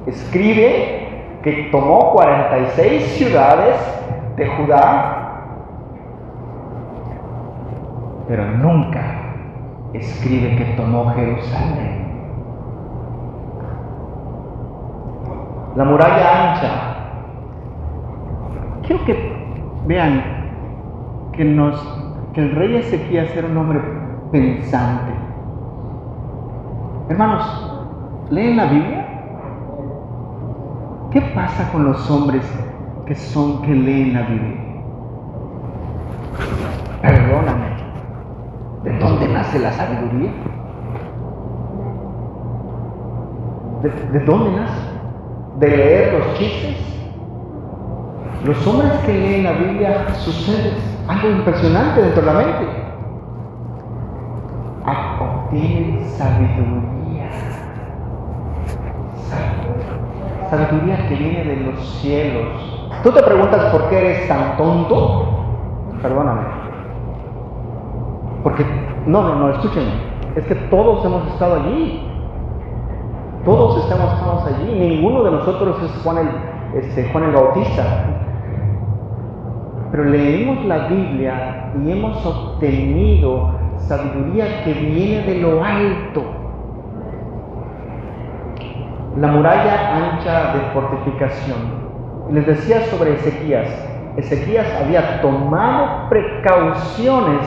escribe que tomó 46 ciudades de Judá, pero nunca escribe que tomó Jerusalén. La muralla ancha. Quiero que vean que el rey Ezequías era un hombre pensante. Hermanos, ¿leen la Biblia? ¿Qué pasa con los hombres que leen la Biblia? Perdóname, ¿de dónde nace la sabiduría? ¿De dónde nace? ¿De leer los chistes? Los hombres que leen la Biblia sucede algo impresionante dentro de la mente. Obtienen sabiduría. Sabiduría que viene de los cielos. ¿Tú te preguntas por qué eres tan tonto? Perdóname. Porque, no, escúchenme. Es que todos hemos estado allí. Todos estamos allí. Ninguno de nosotros es Juan el Bautista. Pero leemos la Biblia y hemos obtenido sabiduría que viene de lo alto. La muralla ancha de fortificación. Les decía sobre Ezequías, Ezequías había tomado precauciones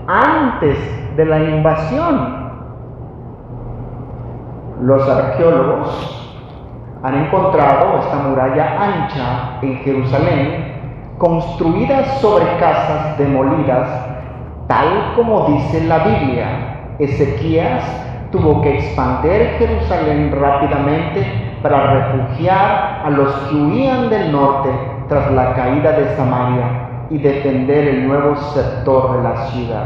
antes de la invasión. Los arqueólogos han encontrado esta muralla ancha en Jerusalén, construida sobre casas demolidas, tal como dice la Biblia. Ezequías tuvo que expandir Jerusalén rápidamente para refugiar a los que huían del norte tras la caída de Samaria y defender el nuevo sector de la ciudad.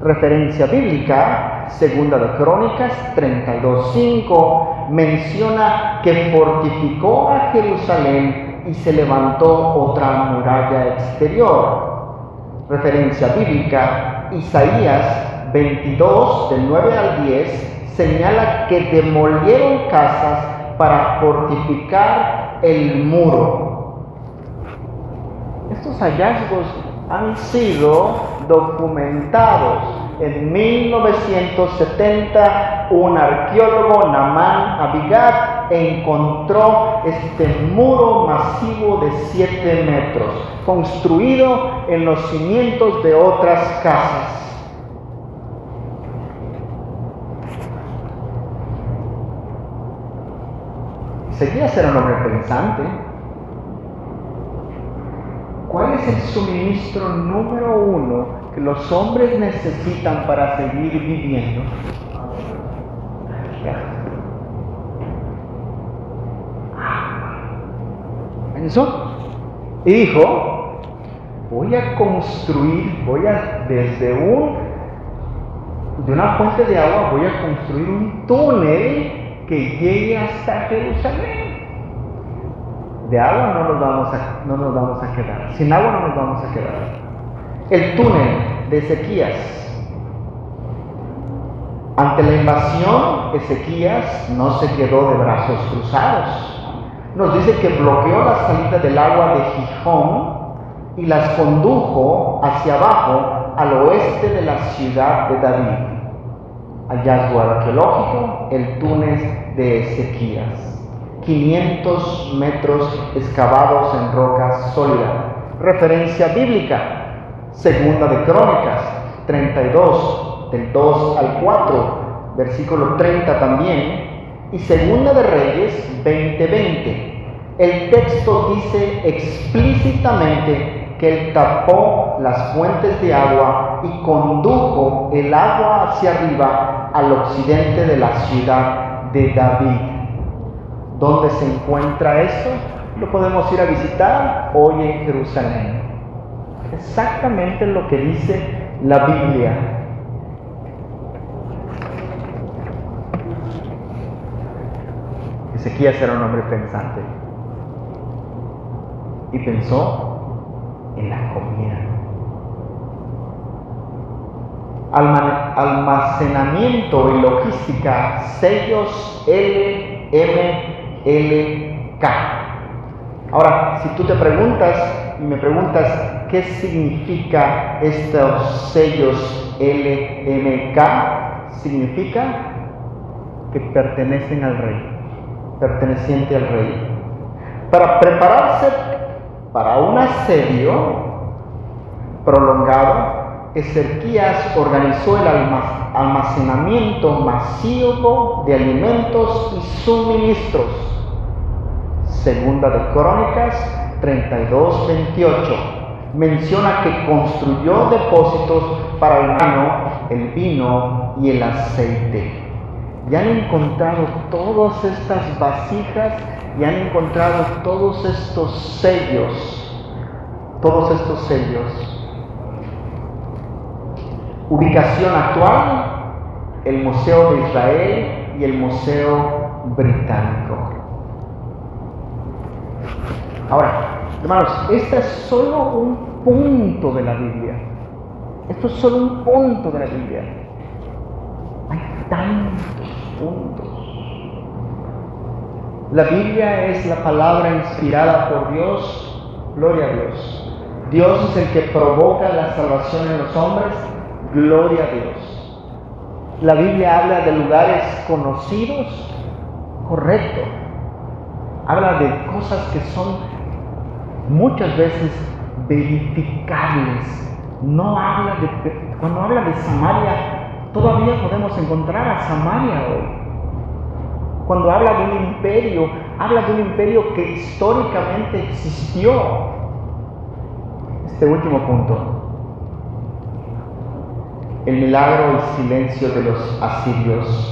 Referencia bíblica, Segunda de Crónicas 32:5, menciona que fortificó a Jerusalén y se levantó otra muralla exterior. Referencia bíblica, Isaías 22, del 9 al 10, señala que demolieron casas para fortificar el muro. Estos hallazgos han sido documentados. En 1970, un arqueólogo, Naaman Abigat, encontró este muro masivo de 7 metros, construido en los cimientos de otras casas. Ezequías era un hombre pensante. ¿Cuál es el suministro número 1 que los hombres necesitan para seguir viviendo? Pensó y dijo: voy a construir, de una fuente de agua, voy a construir un túnel que llegue hasta Jerusalén. De agua no nos vamos a quedar. Sin agua no nos vamos a quedar. El túnel de Ezequías. Ante la invasión, Ezequías no se quedó de brazos cruzados. Nos dice que bloqueó la salida del agua de Gijón y las condujo hacia abajo al oeste de la ciudad de David. Hallazgo arqueológico, el túnel de Ezequías. 500 metros excavados en roca sólida. Referencia bíblica, Segunda de Crónicas 32, del 2 al 4, versículo 30 también, y Segunda de Reyes 20:20. El texto dice explícitamente que él tapó las fuentes de agua y condujo el agua hacia arriba al occidente de la ciudad de David. ¿Dónde se encuentra esto? Lo podemos ir a visitar hoy en Jerusalén. Exactamente lo que dice la Biblia. Ezequías era un hombre pensante y pensó en la comida. Almacenamiento y logística, sellos LMLK. Ahora, si tú te preguntas y me preguntas qué significa estos sellos LMK, significa que pertenecen al rey, perteneciente al rey. Para prepararse para un asedio prolongado, Ezequías organizó el almacenamiento masivo de alimentos y suministros. Segunda de Crónicas 32:28 menciona que construyó depósitos para el grano, el vino y el aceite. Y han encontrado todas estas vasijas y han encontrado todos estos sellos. Ubicación actual: el Museo de Israel y el Museo Británico. Ahora, hermanos, este es solo un punto de la Biblia. Esto es solo un punto de la Biblia. Hay tantos puntos. La Biblia es la palabra inspirada por Dios. Gloria a Dios. Dios es el que provoca la salvación en los hombres. Gloria a Dios. La Biblia habla de lugares conocidos. Correcto. Habla de cosas que son muchas veces verificables. No habla cuando habla de Samaria, todavía podemos encontrar a Samaria hoy. Cuando habla de un imperio, habla de un imperio que históricamente existió. Este último punto, el milagro y silencio de los asirios.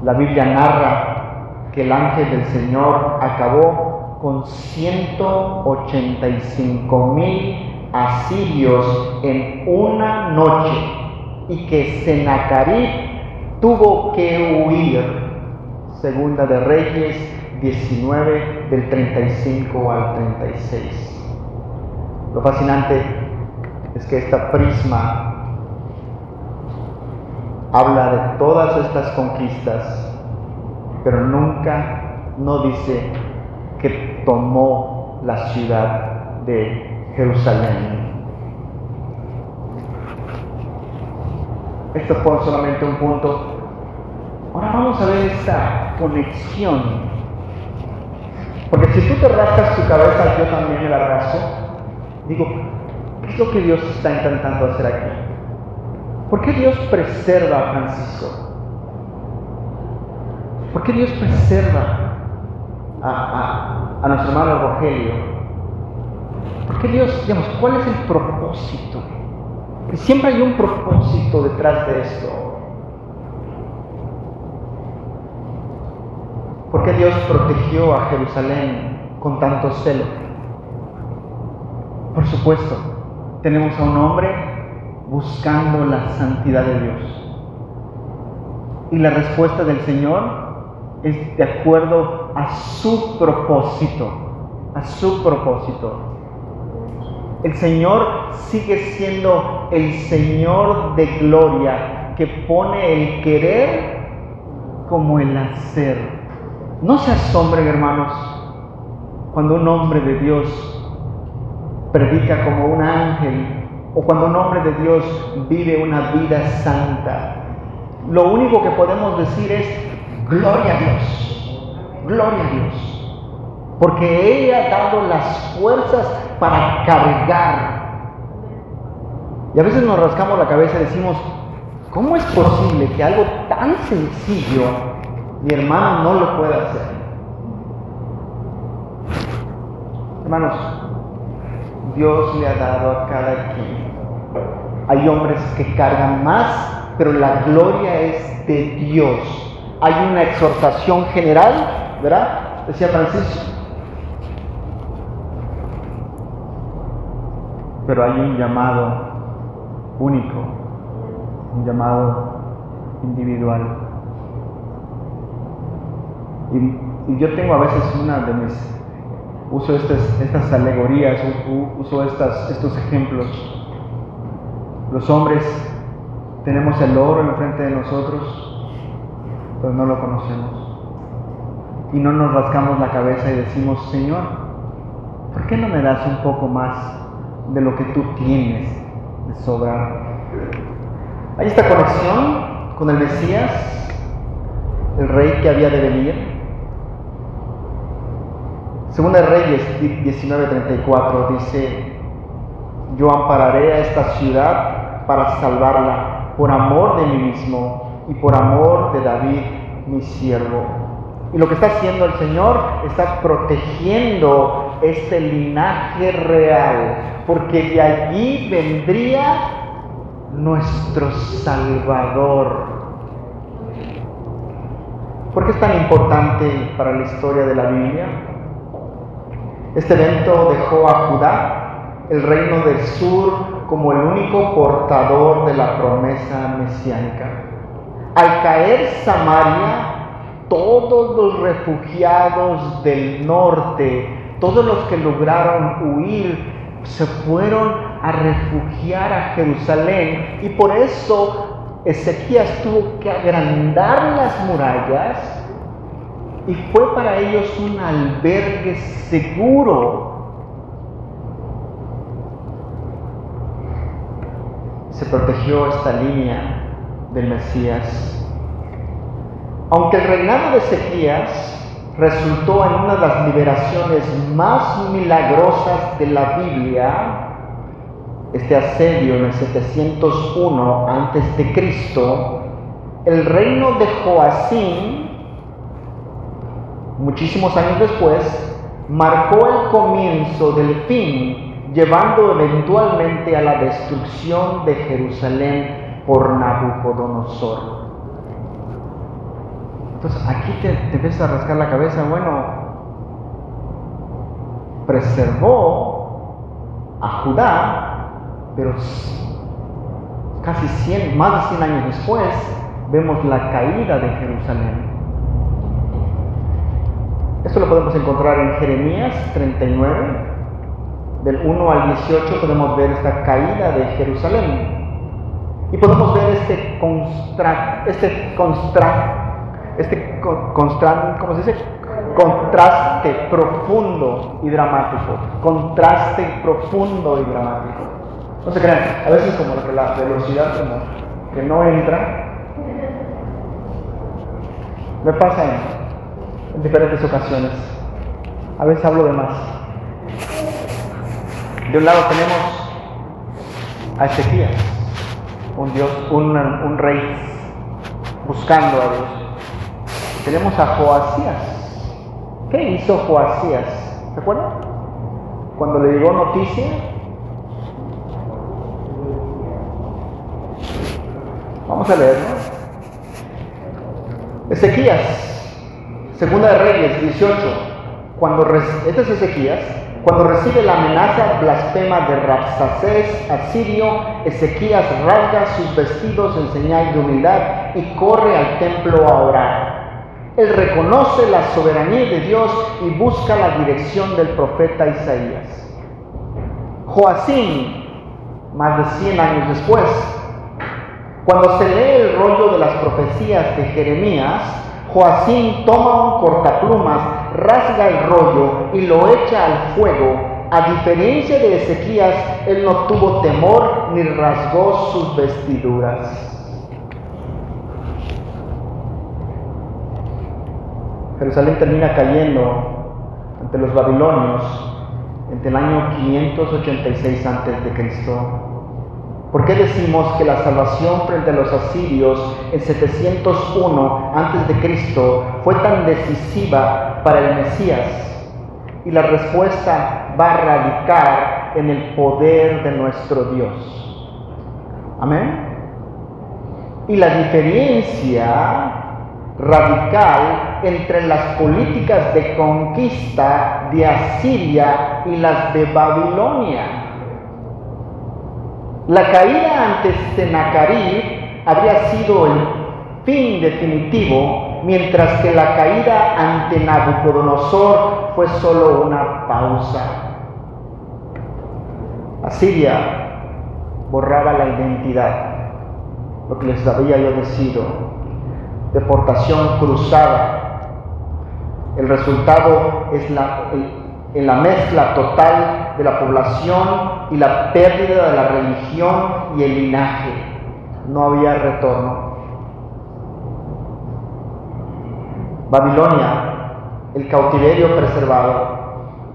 La Biblia narra que el ángel del Señor acabó con 185,000 asirios en una noche y que Sennacherib tuvo que huir. Segunda de Reyes 19 del 35 al 36. Lo fascinante es que esta prisma habla de todas estas conquistas, pero nunca no dice que tomó la ciudad de Jerusalén. Esto fue solamente un punto. Ahora vamos a ver esta conexión. Porque si tú te rascas tu cabeza, yo también me la rasco. Digo, ¿qué es lo que Dios está intentando hacer aquí? ¿Por qué Dios preserva a Francisco? ¿Por qué Dios preserva a nuestro hermano Rogelio? ¿Por qué Dios, cuál es el propósito? Y siempre hay un propósito detrás de esto. ¿Por qué Dios protegió a Jerusalén con tanto celo? Por supuesto, tenemos a un hombre buscando la santidad de Dios. Y la respuesta del Señor es de acuerdo a su propósito, El Señor sigue siendo el Señor de gloria que pone el querer como el hacer. No se asombren, hermanos, cuando un hombre de Dios predica como un ángel o cuando un hombre de Dios vive una vida santa. Lo único que podemos decir es gloria a Dios, porque Él ha dado las fuerzas para cargar. Y a veces nos rascamos la cabeza y decimos, ¿cómo es posible que algo tan sencillo mi hermano no lo pueda hacer? Hermanos, Dios le ha dado a cada quien. Hay hombres que cargan más, pero la gloria es de Dios. Hay una exhortación general, ¿verdad? Decía Francisco. Pero hay un llamado único, un llamado individual. Y yo tengo a veces uso estas alegorías, uso estos ejemplos. Los hombres tenemos el oro enfrente de nosotros, pero no lo conocemos. Y no nos rascamos la cabeza y decimos, Señor, ¿por qué no me das un poco más de lo que tú tienes de sobra? Hay esta conexión con el Mesías, el rey que había de venir. Segunda de Reyes 19:34 dice, yo ampararé a esta ciudad para salvarla por amor de mí mismo y por amor de David, mi siervo. Y lo que está haciendo el Señor, está protegiendo este linaje real, porque de allí vendría nuestro Salvador. ¿Por qué es tan importante para la historia de la Biblia? Este evento dejó a Judá, el reino del sur, como el único portador de la promesa mesiánica. Al caer Samaria, todos los refugiados del norte, todos los que lograron huir, se fueron a refugiar a Jerusalén, y por eso Ezequías tuvo que agrandar las murallas, y fue para ellos un albergue seguro. Se protegió esta línea del Mesías. Aunque el reinado de Ezequías resultó en una de las liberaciones más milagrosas de la Biblia. Este asedio en el 701 a.C., el reino de Joacim, muchísimos años después, marcó el comienzo del fin, llevando eventualmente a la destrucción de Jerusalén por Nabucodonosor. Entonces aquí te empiezas a rascar la cabeza. Bueno, preservó a Judá, pero casi más de 100 años después, vemos la caída de Jerusalén. Esto lo podemos encontrar en Jeremías 39, del 1 al 18 podemos ver esta caída de Jerusalén. Y podemos ver contraste profundo y dramático. Contraste profundo y dramático. No se crean, a veces como la velocidad como que no entra. Me pasa en diferentes ocasiones. A veces hablo de más. De un lado tenemos a Ezequías, un rey buscando a Dios. Tenemos a Joacías. ¿Qué hizo Joacías? ¿Se acuerdan? Cuando le llegó noticia, vamos a leerlo. Ezequías, Segunda de Reyes 18. Este es Ezequías. Cuando recibe la amenaza blasfema de Rabsacés asirio, Ezequías rasga sus vestidos en señal de humildad y corre al templo a orar. Él reconoce la soberanía de Dios y busca la dirección del profeta Isaías. Joacim, más de 100 años después, cuando se lee el rollo de las profecías de Jeremías, Joacim toma un cortaplumas, rasga el rollo y lo echa al fuego. A diferencia de Ezequías, él no tuvo temor ni rasgó sus vestiduras. Jerusalén termina cayendo ante los babilonios entre el año 586 a.C. ¿Por qué decimos que la salvación frente a los asirios en 701 a.C. fue tan decisiva para el Mesías? Y la respuesta va a radicar en el poder de nuestro Dios. Amén. Y la diferencia radical entre las políticas de conquista de Asiria y las de Babilonia. La caída ante Sennacherib habría sido el fin definitivo, mientras que la caída ante Nabucodonosor fue solo una pausa. Asiria borraba la identidad, lo que les había yo decidido, deportación cruzada. El resultado es la mezcla total de la población y la pérdida de la religión y el linaje. No había retorno. Babilonia, el cautiverio preservado.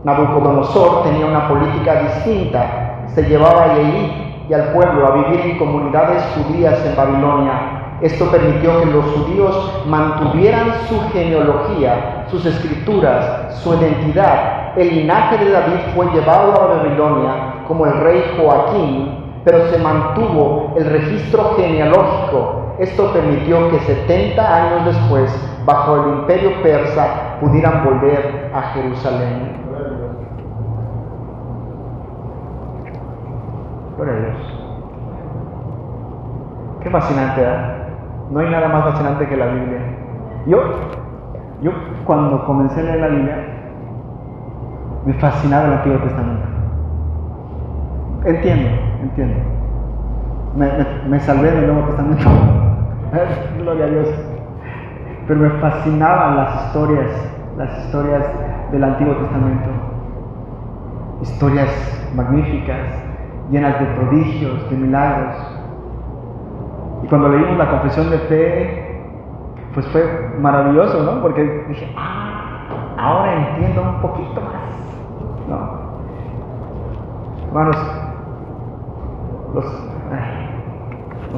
Nabucodonosor tenía una política distinta. Se llevaba a Yair y al pueblo a vivir en comunidades judías en Babilonia. Esto permitió que los judíos mantuvieran su genealogía, sus escrituras, su identidad. El linaje de David fue llevado a Babilonia como el rey Joaquín, pero se mantuvo el registro genealógico. Esto permitió que 70 años después, bajo el imperio persa, pudieran volver a Jerusalén. Gloria a Dios. Qué fascinante, ¿eh? No hay nada más fascinante que la Biblia. Yo cuando comencé a leer la Biblia, me fascinaba el Antiguo Testamento. Entiendo. Me salvé del Nuevo Testamento. Gloria a Dios. Pero me fascinaban las historias del Antiguo Testamento. Historias magníficas, llenas de prodigios, de milagros. Y cuando leímos la confesión de fe, pues fue maravilloso, ¿no? Porque dije, ahora entiendo un poquito más. No. Hermanos, no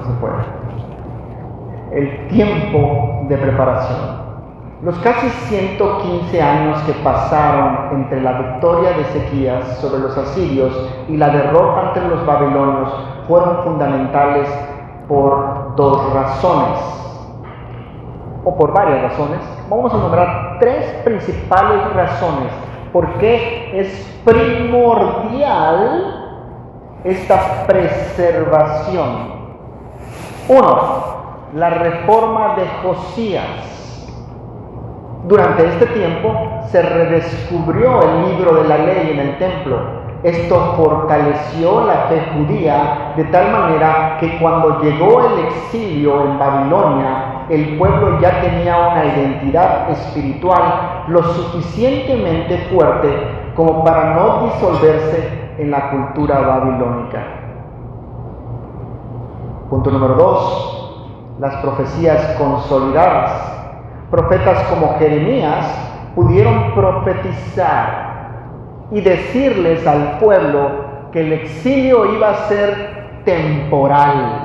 se puede. El tiempo de preparación. Los casi 115 años que pasaron entre la victoria de Ezequías sobre los asirios y la derrota ante los babilonios fueron fundamentales por dos razones, o por varias razones. Vamos a nombrar tres principales razones por qué es primordial esta preservación. Uno, la reforma de Josías. Durante este tiempo se redescubrió el libro de la ley en el templo. Esto fortaleció la fe judía de tal manera que cuando llegó el exilio en Babilonia, el pueblo ya tenía una identidad espiritual lo suficientemente fuerte como para no disolverse en la cultura babilónica. Punto número 2, las profecías consolidadas. Profetas como Jeremías pudieron profetizar y decirles al pueblo que el exilio iba a ser temporal.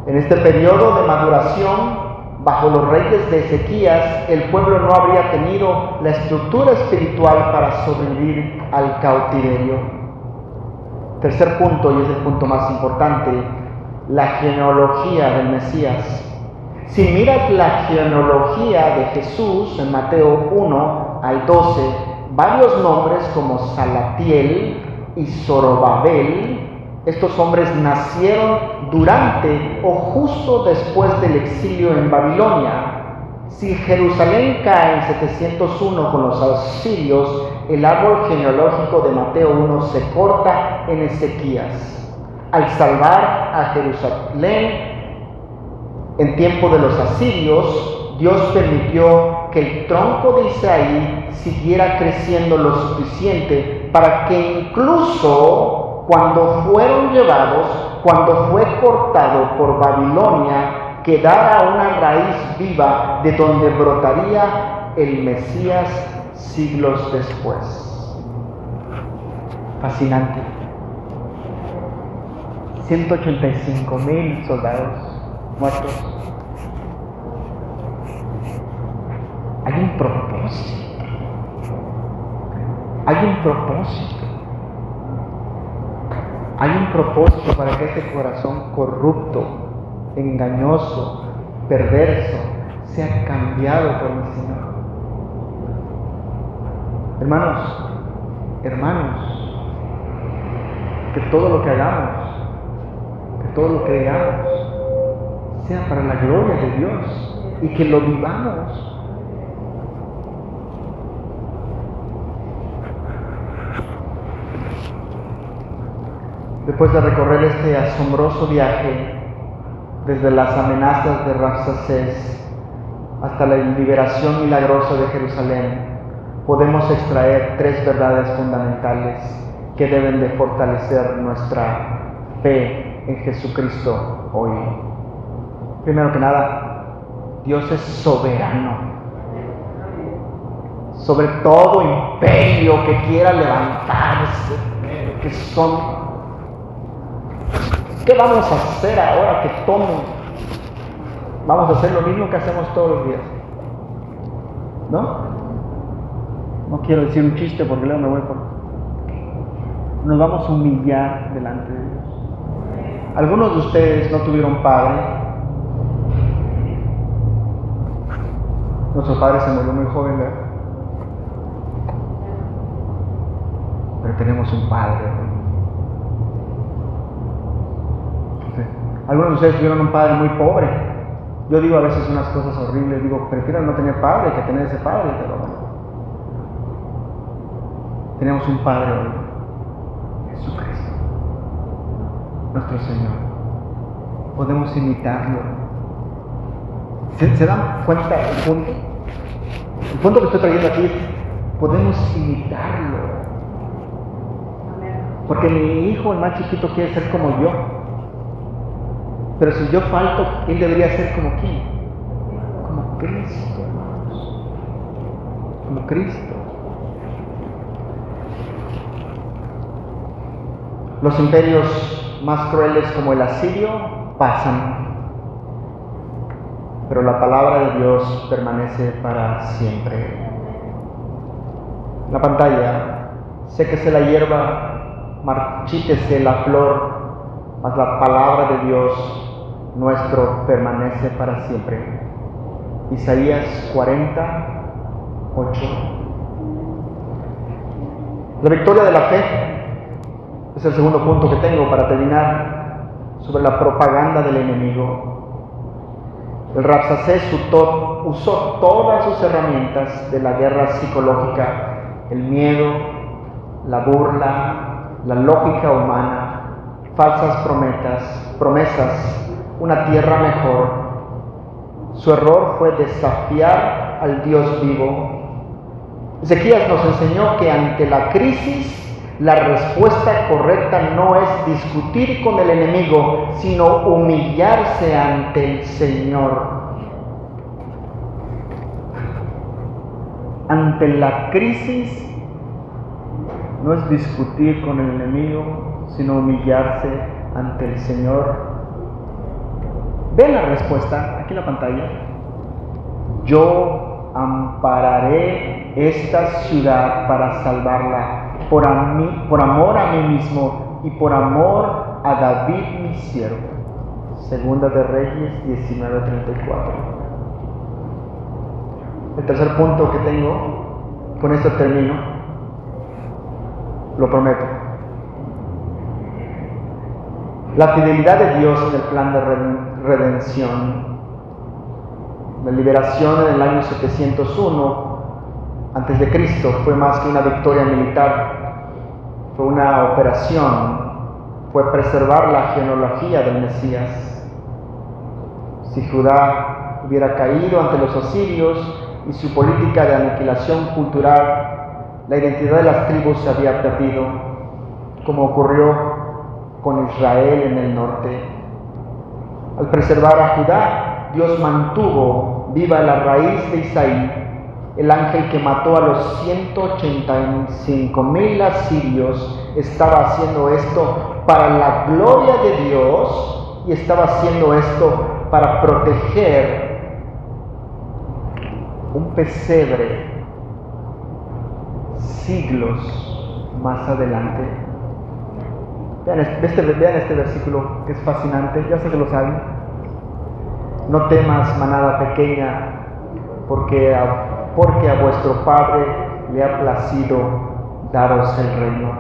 En este periodo de maduración, bajo los reyes de Ezequías, el pueblo no habría tenido la estructura espiritual para sobrevivir al cautiverio. Tercer punto, y es el punto más importante, la genealogía del Mesías. Si miras la genealogía de Jesús en Mateo 1 al 12, varios nombres como Salatiel y Zorobabel, estos hombres nacieron durante o justo después del exilio en Babilonia. Si Jerusalén cae en 701 con los asirios, el árbol genealógico de Mateo 1 se corta en Ezequías. Al salvar a Jerusalén en tiempo de los asirios, Dios permitió que el tronco de Isaí siguiera creciendo lo suficiente para que incluso cuando fueron llevados, cuando fue cortado por Babilonia, quedara una raíz viva de donde brotaría el Mesías siglos después. Fascinante. 185,000 soldados muertos. Hay un propósito. Hay un propósito. Hay un propósito para que este corazón corrupto, engañoso, perverso, sea cambiado por el Señor. Hermanos, que todo lo que hagamos, que todo lo que digamos, sea para la gloria de Dios y que lo vivamos. Después de recorrer este asombroso viaje, desde las amenazas de Rabsacés hasta la liberación milagrosa de Jerusalén, podemos extraer tres verdades fundamentales que deben de fortalecer nuestra fe en Jesucristo hoy. Primero que nada, Dios es soberano sobre todo imperio que quiera levantarse, que son... ¿Qué vamos a hacer ahora que tomen? Vamos a hacer lo mismo que hacemos todos los días, ¿no? No quiero decir un chiste porque luego me voy por... Nos vamos a humillar delante de Dios. Algunos de ustedes no tuvieron padre. Nuestro padre se murió muy joven, ¿verdad? Pero tenemos un padre. Algunos de ustedes tuvieron un padre muy pobre. Yo digo a veces unas cosas horribles, digo, prefiero no tener padre que tener ese padre, pero bueno. Tenemos un Padre hoy, Jesucristo, nuestro Señor. Podemos imitarlo. ¿Se dan cuenta del punto? El punto que estoy trayendo aquí es, podemos imitarlo. Porque mi hijo, el más chiquito, quiere ser como yo. Pero si yo falto, él debería ser como quién? Como Cristo. como Cristo. Los imperios más crueles como el asirio pasan, pero la palabra de Dios permanece para siempre. La pantalla, séquese la hierba, marchítese la flor, mas la palabra de Dios nuestro permanece para siempre. Isaías 40:8. La victoria de la fe es el segundo punto que tengo para terminar sobre la propaganda del enemigo. El Rabsacés usó todas sus herramientas de la guerra psicológica, el miedo, la burla, la lógica humana, falsas promesas, una tierra mejor. Su error fue desafiar al Dios vivo. Ezequías nos enseñó que ante la crisis, la respuesta correcta no es discutir con el enemigo, sino humillarse ante el Señor. Ante la crisis no es discutir con el enemigo, sino humillarse ante el Señor. ¿Ven la respuesta aquí en la pantalla? Yo ampararé esta ciudad para salvarla, por amor a mí mismo y por amor a David mi siervo. Segunda de Reyes 19:34. El tercer punto que tengo, con esto termino, lo prometo. La fidelidad de Dios en el plan de redención. La liberación en el año 701 antes de Cristo fue más que una victoria militar, fue una operación, fue preservar la genealogía del Mesías. Si Judá hubiera caído ante los asirios y su política de aniquilación cultural, la identidad de las tribus se había perdido, como ocurrió con Israel en el norte. Al preservar a Judá, Dios mantuvo viva la raíz de Isaí, el ángel que mató a los 185,000 asirios. Estaba haciendo esto para la gloria de Dios y estaba haciendo esto para proteger un pesebre siglos más adelante. Vean este versículo que es fascinante, ya sé que lo saben. No temas, manada pequeña, porque a vuestro Padre le ha placido daros el reino.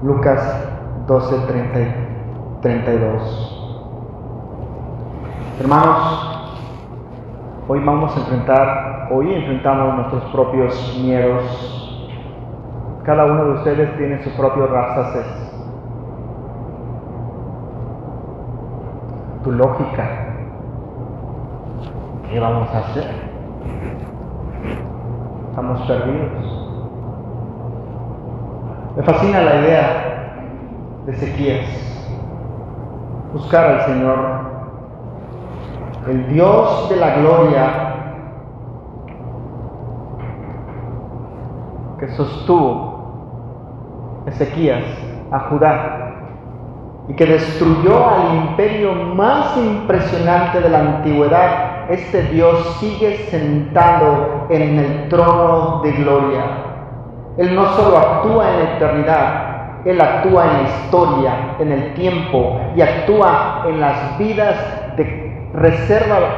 Lucas 12:32. Hermanos, hoy enfrentamos nuestros propios miedos. Cada uno de ustedes tiene su propio Rabsacés. Tu lógica. ¿Qué vamos a hacer? Estamos perdidos. Me fascina la idea de Ezequías. Buscar al Señor, el Dios de la gloria, que sostuvo Ezequías a Judá y que destruyó al imperio más impresionante de la antigüedad. Este Dios sigue sentado en el trono de gloria. Él no solo actúa en la eternidad, Él actúa en la historia, en el tiempo, y actúa en las vidas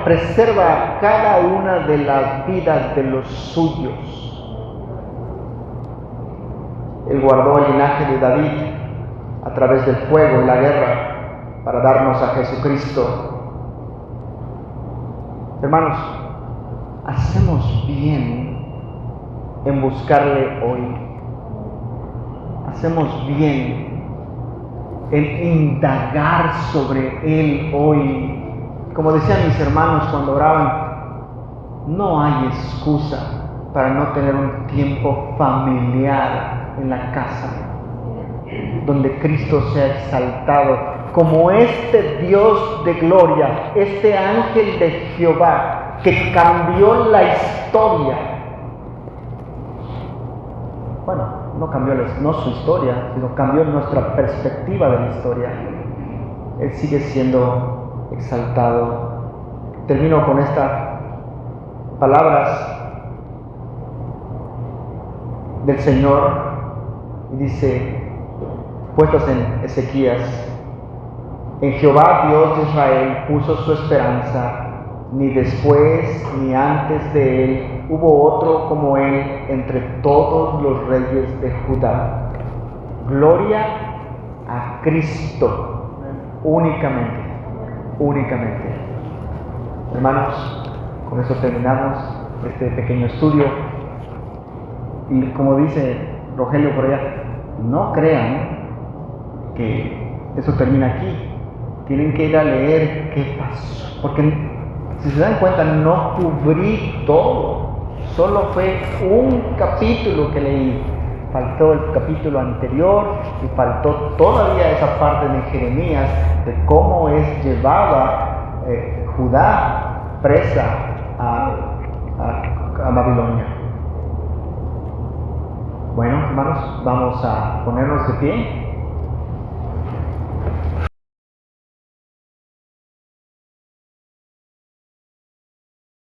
preserva cada una de las vidas de los suyos. Él guardó el linaje de David a través del fuego y la guerra para darnos a Jesucristo. Hermanos, hacemos bien en buscarle hoy. Hacemos bien en indagar sobre Él hoy. Como decían mis hermanos cuando oraban, no hay excusa para no tener un tiempo familiar en la casa, donde Cristo sea exaltado como este Dios de gloria, este ángel de Jehová que cambió la historia bueno, no cambió no su historia, sino cambió nuestra perspectiva de la historia. Él sigue siendo exaltado. Termino con estas palabras del Señor y dice, puestas en Ezequías: en Jehová Dios de Israel puso su esperanza, ni después ni antes de él hubo otro como él entre todos los reyes de Judá. Gloria a Cristo, únicamente. Hermanos, con eso terminamos este pequeño estudio. Y como dice Rogelio por allá, no crean que eso termina aquí. Tienen que ir a leer qué pasó, porque si se dan cuenta no cubrí todo, solo fue un capítulo que leí. Faltó el capítulo anterior y faltó todavía esa parte de Jeremías de cómo es llevada Judá presa a Babilonia. Bueno, hermanos, vamos a ponernos de pie.